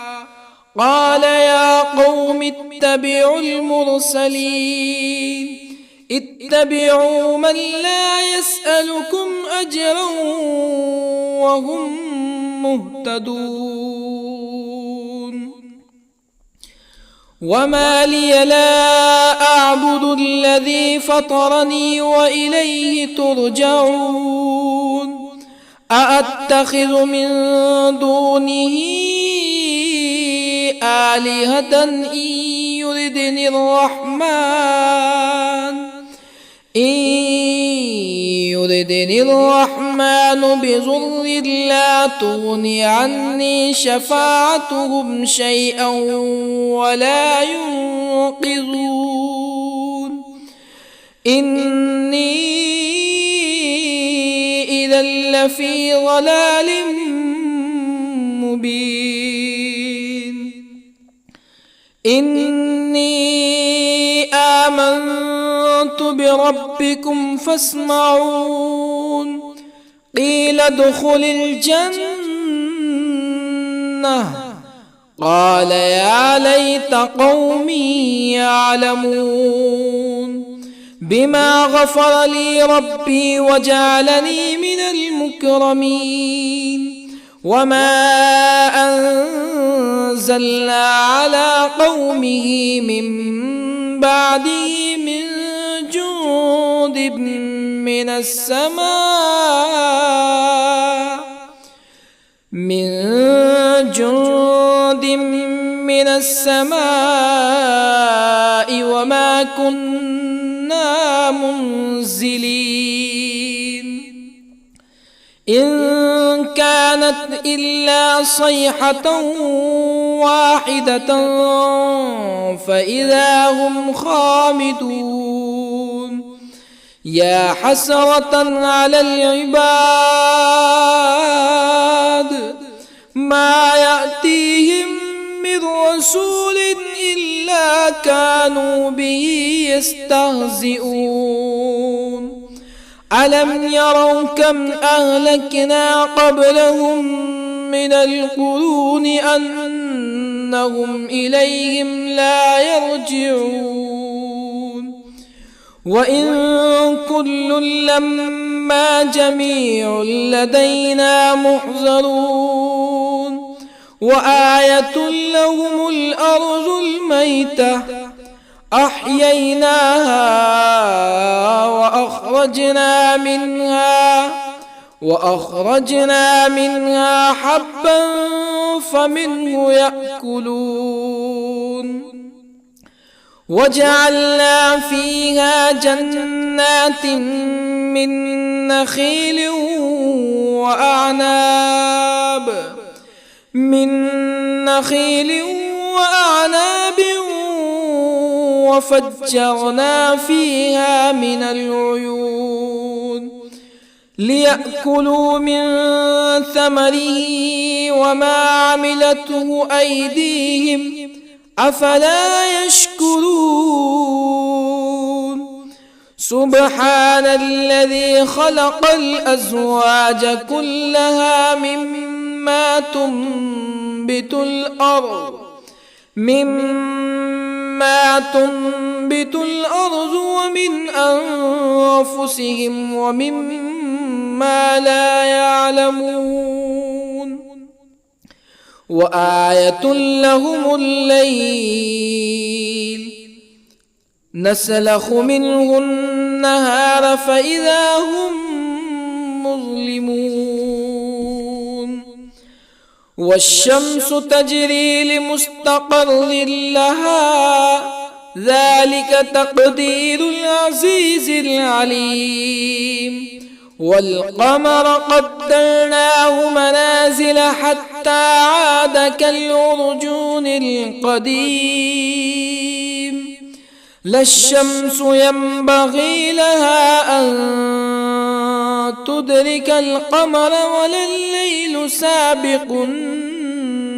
قال يا قوم اتبعوا المرسلين اتبعوا من لا يسألكم أجرا وهم مهتدون. وما لي لا أعبد الذي فطرني وإليه ترجعون. أأتخذ من دونه آلهة إن يردني الرحمن بضر لا تغن عني شفاعتهم شيئا ولا ينقذون. إني إذا لفي ضلال مبين. إني آمنت بربكم فاسمعون. قيل ادخل الجنة قال يا ليت قومي يعلمون بما غفر لي ربي وجعلني من المكرمين. وما أنزلنا على قومه من بعده من جند من السماء وما كنا منزلين. إن كانت إلا صيحة واحدة فإذا هم خامدون. يا حسرة على العباد ما يأتيهم من رسول إلا كانوا به يستهزئون. ألم يروا كم أهلكنا قبلهم من القرون أنهم إليهم لا يرجعون. وإن كل لما جميع لدينا محضرون. وآية لهم الأرض الميتة أحييناها وأخرجنا منها حبا فمنه يأكلون. وجعلنا فيها جنات من نخيل وأعناب وفجرنا فيها من العيون ليأكلوا من ثمره وما عملته أيديهم أفلا يشكرون. سبحان الذي خلق الأزواج كلها مما تنبت الأرض ومن أنفسهم ومما لا يعلمون. وآية لهم الليل نسلخ منه النهار فإذا هم مظلمون. والشمس تجري لمستقر لها ذلك تقدير العزيز العليم. والقمر قدرناه منازل حتى عاد كالعرجون القديم. لا الشمس ينبغي لها أن تدرك القمر ولا الليل سابق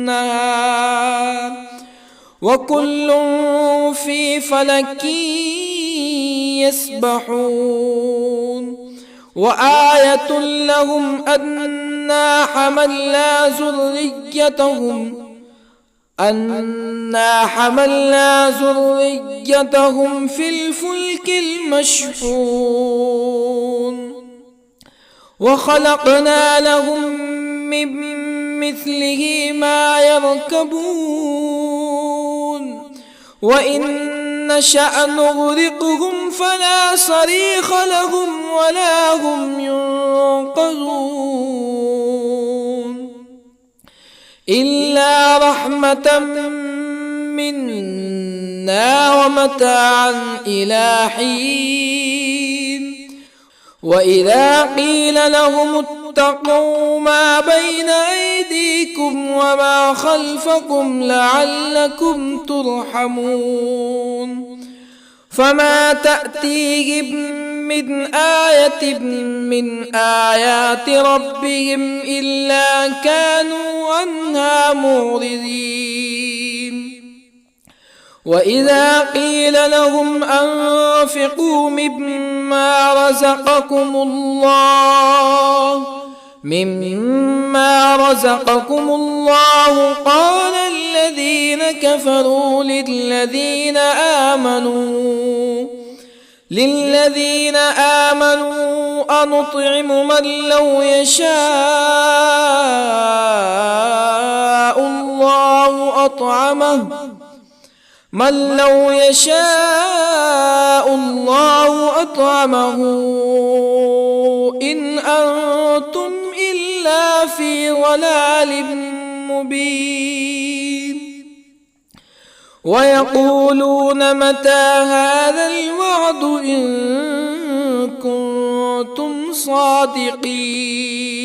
النهار وكل في فلك يسبحون. وآية لهم أنا حملنا ذريتهم في الفلك المشحون وخلقنا لهم من مثله ما يركبون وإن نشأ نغرقهم فلا صريخ لهم ولا هم ينقذون إلا رحمة منا ومتاعا إلى حين. وإذا قيل لهم اتقوا ما بين أيديكم وما خلفكم لعلكم ترحمون فما تأتيهم من آية من آيات ربهم إلا كانوا عنها معرضين. وإذا قيل لهم أنفقوا مما رزقكم الله قال الذين كفروا للذين آمنوا أنطعم من لو يشاء الله أطعمه إن أنتم إلا في ضلال مبين. ويقولون متى هذا الوعد إن كنتم صادقين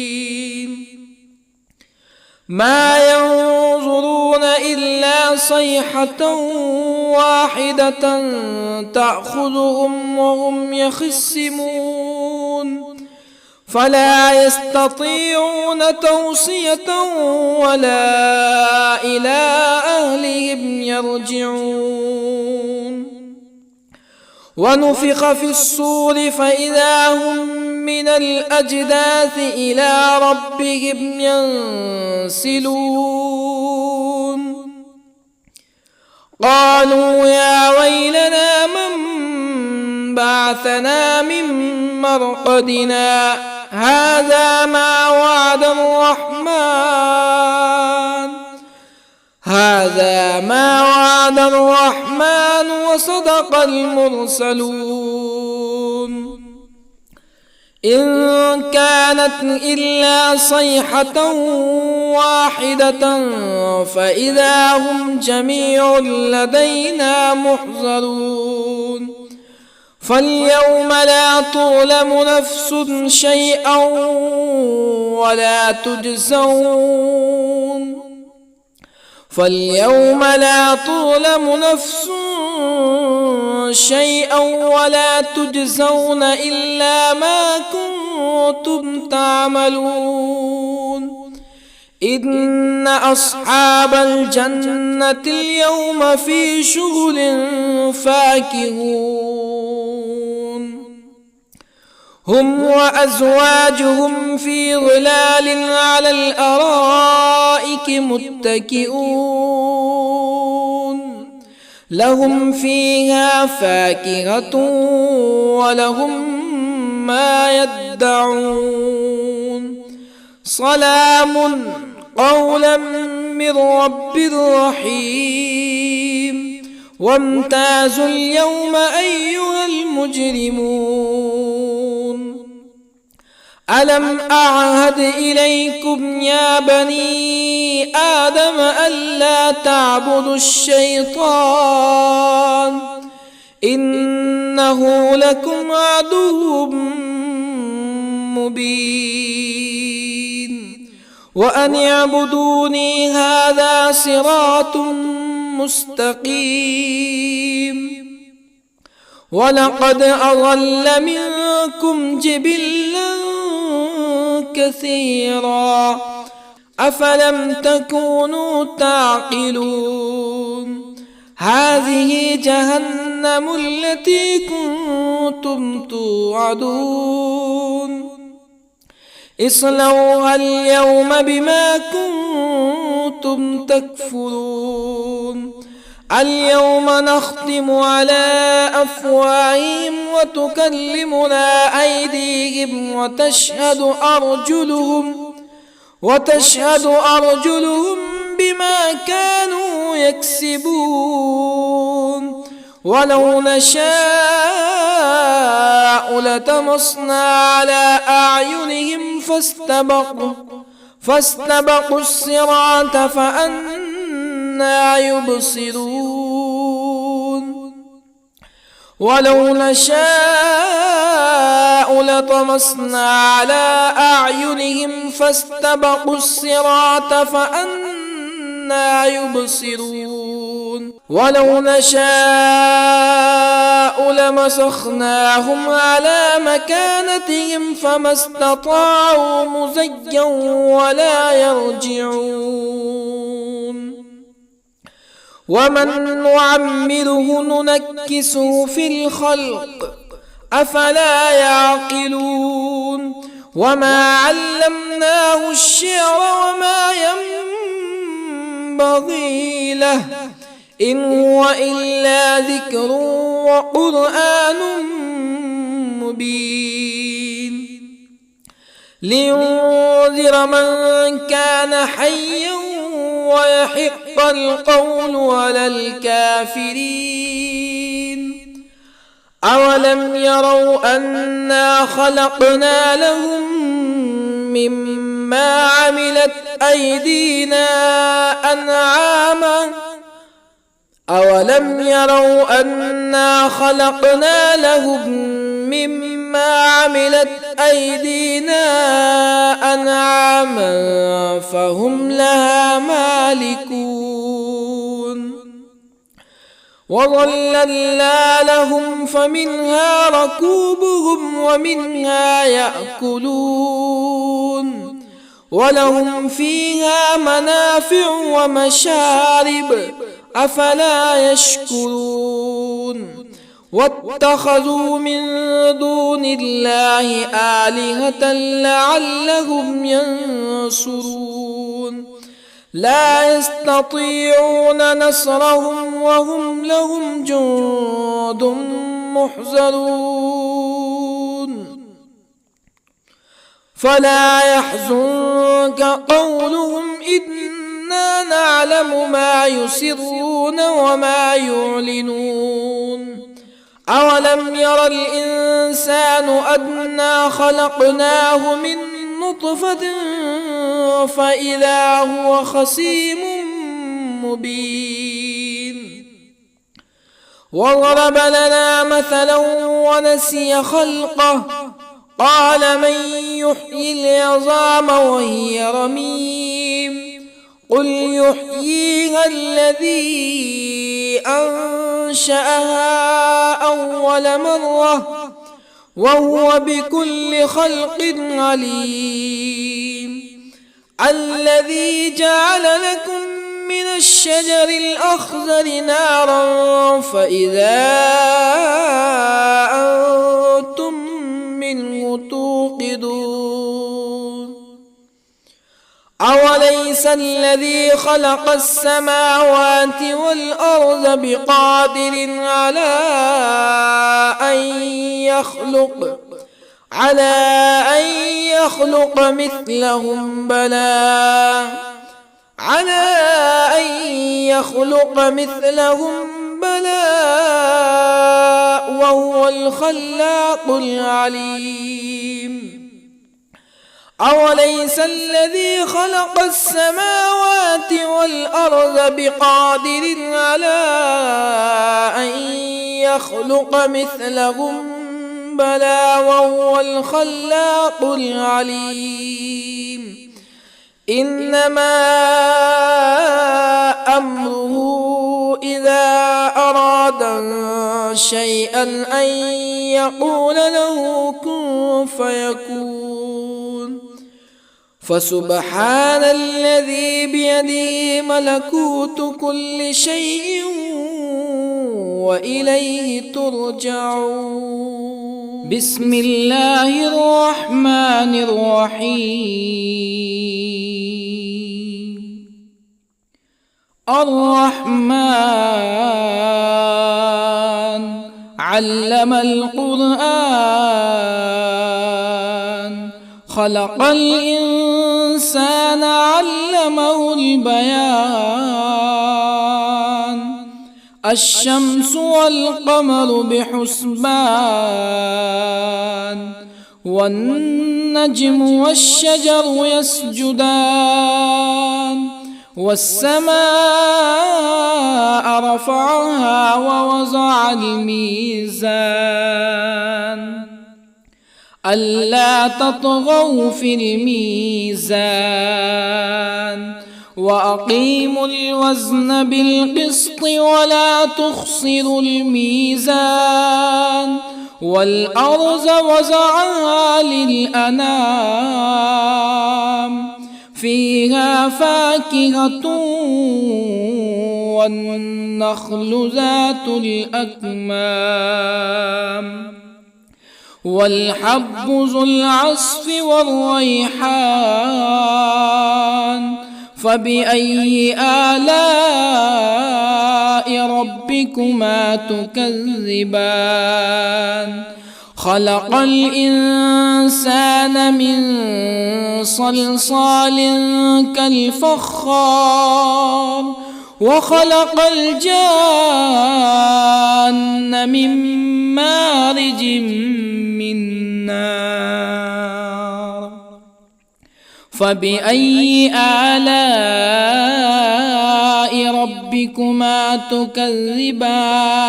ما ينظرون إلا صيحة واحدة تأخذهم وهم يخصمون فلا يستطيعون توصية ولا إلى أهلهم يرجعون. ونفخ في الصور فإذا هم من الأجداث إلى ربهم ينسلون قالوا يا ويلنا من بعثنا من مرقدنا هذا ما وعد الرحمن وصدق المرسلون إن كانت إلا صيحة واحدة فإذا هم جميع لدينا محضرون فاليوم لا تظلم نفس شيئا ولا تجزون إلا ما كنتم تعملون إن أصحاب الجنة اليوم في شغل فاكهون هم وأزواجهم في ظلال على الأرائك متكئون لهم فيها فاكهة ولهم ما يدعون سلام قولا من رب رحيم وامتازوا اليوم أيها المجرمون ألم أعهد إليكم يا بني آدم ألا تعبدوا الشيطان إنه لكم عدو مبين وأن اعبدوني هذا صراط مستقيم ولقد أضل منكم جبلا كثيرا أفلم تكونوا تعقلون هذه جهنم التي كنتم توعدون اصلوها اليوم بما كنتم تكفرون اليوم نختم على أفواههم وتكلمنا أيديهم وتشهد أرجلهم بما كانوا يكسبون ولو نشاء لطمسنا على أعينهم فاستبقوا الصراط فأنى يبصرون ولو نشاء لطمسنا على أعينهم فاستبقوا الصراط فأنى يبصرون ولو نشاء لمسخناهم على مكانتهم فما استطاعوا مزيا ولا يرجعون ومن نعمره ننكسه في الخلق أفلا يعقلون وما علمناه الشعر وما ينبغي له إن هو إلا ذكر وقرآن مبين لينذر من كان حيا ويحق القول على الكافرين أولم يروا أنا خلقنا لهم مما عملت أيدينا أنعاما أولم يروا أنا خلقنا لهم مما عملت أيدينا أنعاما فهم لها مالكون وظللنا لهم فمنها ركوبهم ومنها يأكلون ولهم فيها منافع ومشارب أفلا يشكرون واتخذوا من دون الله آلهة لعلهم ينصرون لا يستطيعون نصرهم وهم لهم جند محضرون فلا يحزنك قولهم إنا نعلم ما يسرون وما يعلنون أولم ير الإنسان أنا خلقناه من نطفة فإذا هو خصيم مبين وضرب لنا مثلا ونسي خلقه قال من يحيي العظام وهي رميم قل يحييها الذي أنشأها أول مرة وهو بكل خلق عليم الذي جعل لكم من الشجر الأخضر نارا فإذا أنتم منه توقدون أوليس الذي خلق السماوات والأرض بقادر على أن يخلق مثلهم بلى وهو الخلاق العليم أوليس الذي خلق السماوات والأرض بقادر على أن يخلق مثلهم بلى وهو الخلاق العليم إنما أمره إذا أراد شيئا أن يقول له كن فيكون فسبحان الذي بيده ملكوت كل شيء وإليه ترجعون. بسم الله الرحمن الرحيم. الرحمن علم القرآن خلق الإنسان علمه البيان الشمس والقمر بحسبان والنجم والشجر يسجدان والسماء رفعها ووضع الميزان ألا تطغوا في الميزان وأقيموا الوزن بالقسط ولا تخسروا الميزان والأرض وضعها للأنام فيها فاكهة والنخل ذات الأكمام والحب ذو العصف والريحان فبأي آلاء ربكما تكذبان خلق الإنسان من صلصال كالفخار وخلق الجان من مارج من نار فبأي آلاء ربكما تكذبان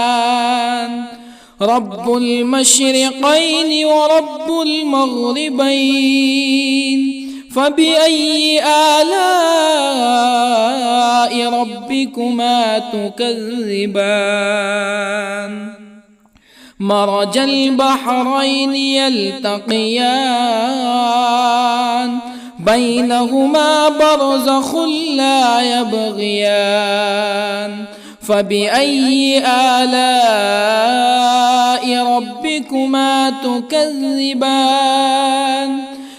رب المشرقين ورب المغربين فبأي آلاء ربكما تكذبان مرج البحرين يلتقيان بينهما برزخ لا يبغيان فبأي آلاء ربكما تكذبان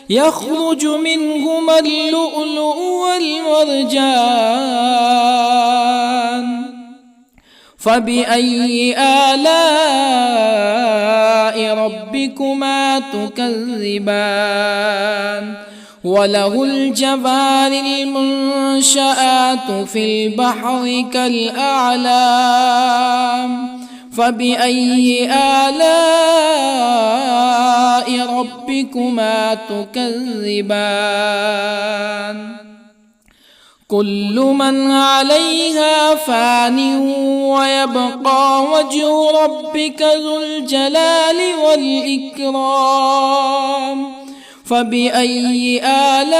يخرج منهما اللؤلؤ والمرجان فبأي آلاء ربكما تكذبان وله الجوار المنشآت في البحر كالأعلام فبأي آلاء ربكما تكذبان كل من عليها فان ويبقى وجه ربك ذو الجلال والإكرام فبأي آلاء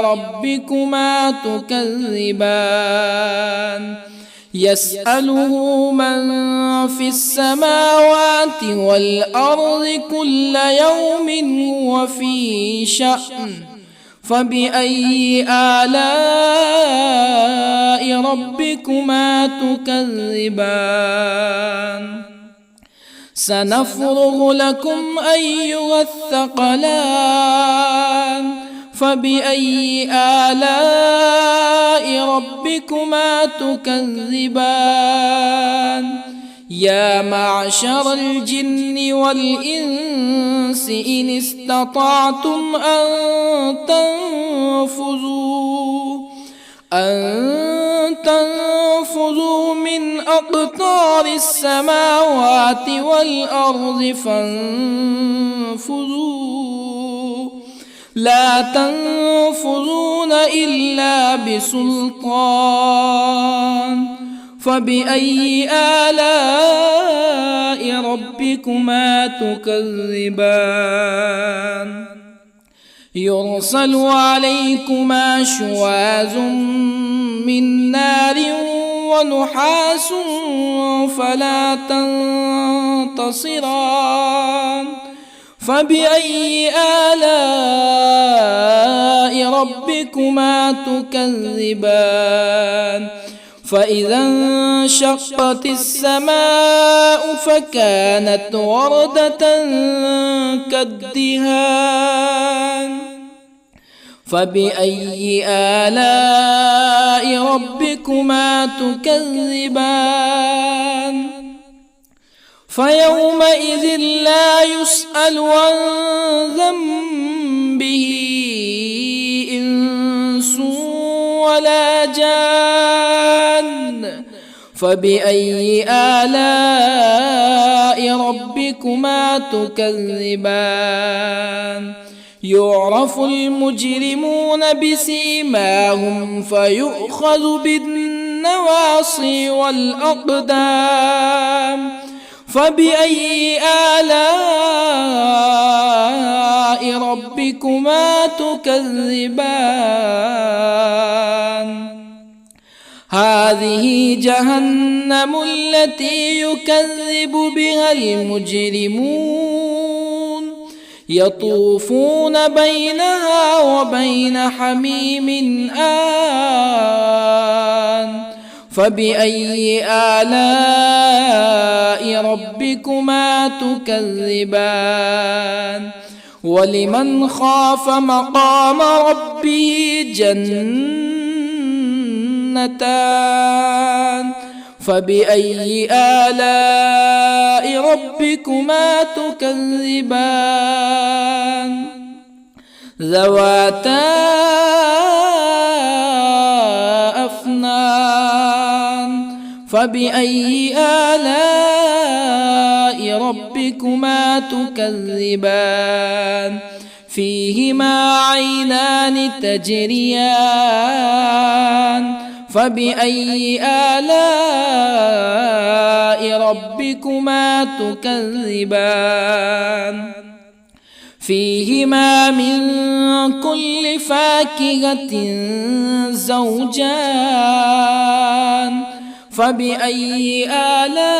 ربكما تكذبان يسأله من في السماوات والأرض كل يوم هو في شأن فبأي آلاء ربكما تكذبان سنفرغ لكم أيها الثقلان فبأي آلاء ربكما تكذبان يا معشر الجن والإنس إن استطعتم أن تنفذوا من أقطار السماوات والأرض فانفذوا لا تنفذون إلا بسلطان فبأي آلاء ربكما تكذبان يرسل عليكما شواظ من نار ونحاس فلا تنتصران فبأي آلاء ربكما تكذبان فإذا انشقت السماء فكانت وردة كالدهان فبأي آلاء ربكما تكذبان فيومئذ لا يسأل عن ذنبه إنس ولا جان فبأي آلاء ربكما تكذبان يعرف المجرمون بسيماهم فيؤخذ بالنواصي والأقدام فبأي آلاء ربكما تكذبان هذه جهنم التي يكذب بها المجرمون يطوفون بينها وبين حميم آن فبأي آلاء ربكما تكذبان ولمن خاف مقام ربه جنتان فبأي آلاء ربكما تكذبان ذواتا أفنان فبأي آلاء ربكما تكذبان فيهما عينان تجريان فبأي آلاء ربكما تكذبان فيهما من كل فاكهة زوجان فبأي آلاء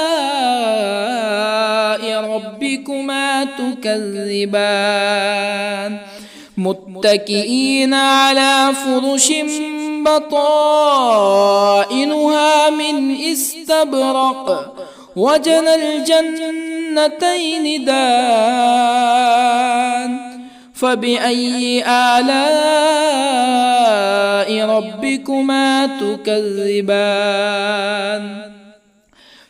ربكما تكذبان متكئين على فرش بطائنها من استبرق وجنى الجنتين دان فبأي آلاء ربكما تكذبان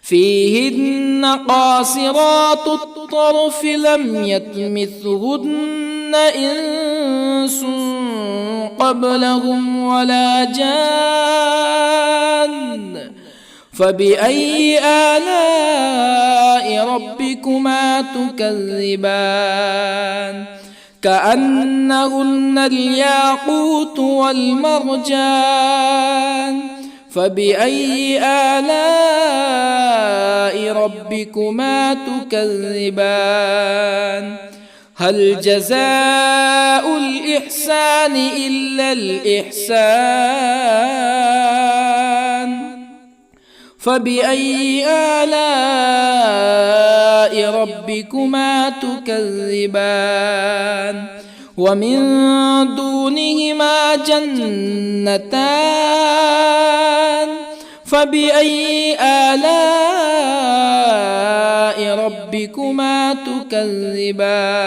فيهن قاصرات الطرف لم يطمثهن إنس قبلهم ولا جان فبأي آلاء ربكما تكذبان كأنهن الياقوت والمرجان فبأي آلاء ربكما تكذبان هل جزاء الإحسان إلا الإحسان فبأي آلاء ربكما تكذبان ومن دونهما جنتان فبأي آلاء ربكما تكذبان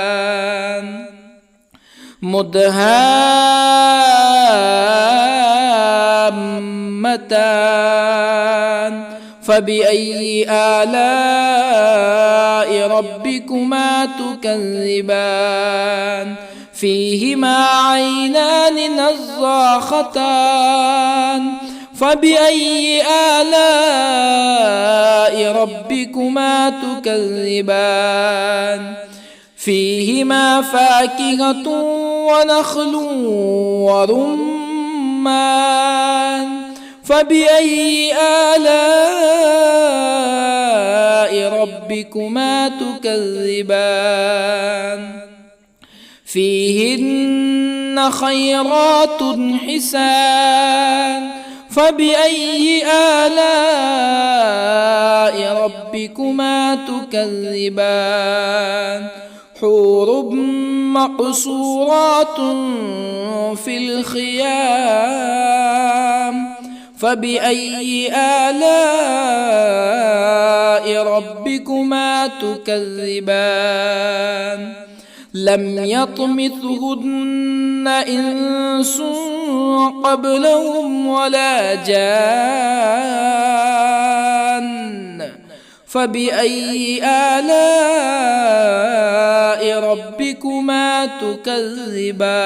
مدهامتان فبأي آلاء ربكما تكذبان فيهما عينان نضاختان فبأي آلاء ربكما تكذبان فيهما فاكهة ونخل ورمان فبأي آلاء ربكما تكذبان فيهن خيرات حسان فبأي آلاء ربكما تكذبان حور مقصورات في الخيام فبأي آلاء ربكما تكذبان لم يطمثهن إنس قبلهم ولا جان فبأي آلاء ربكما تكذبان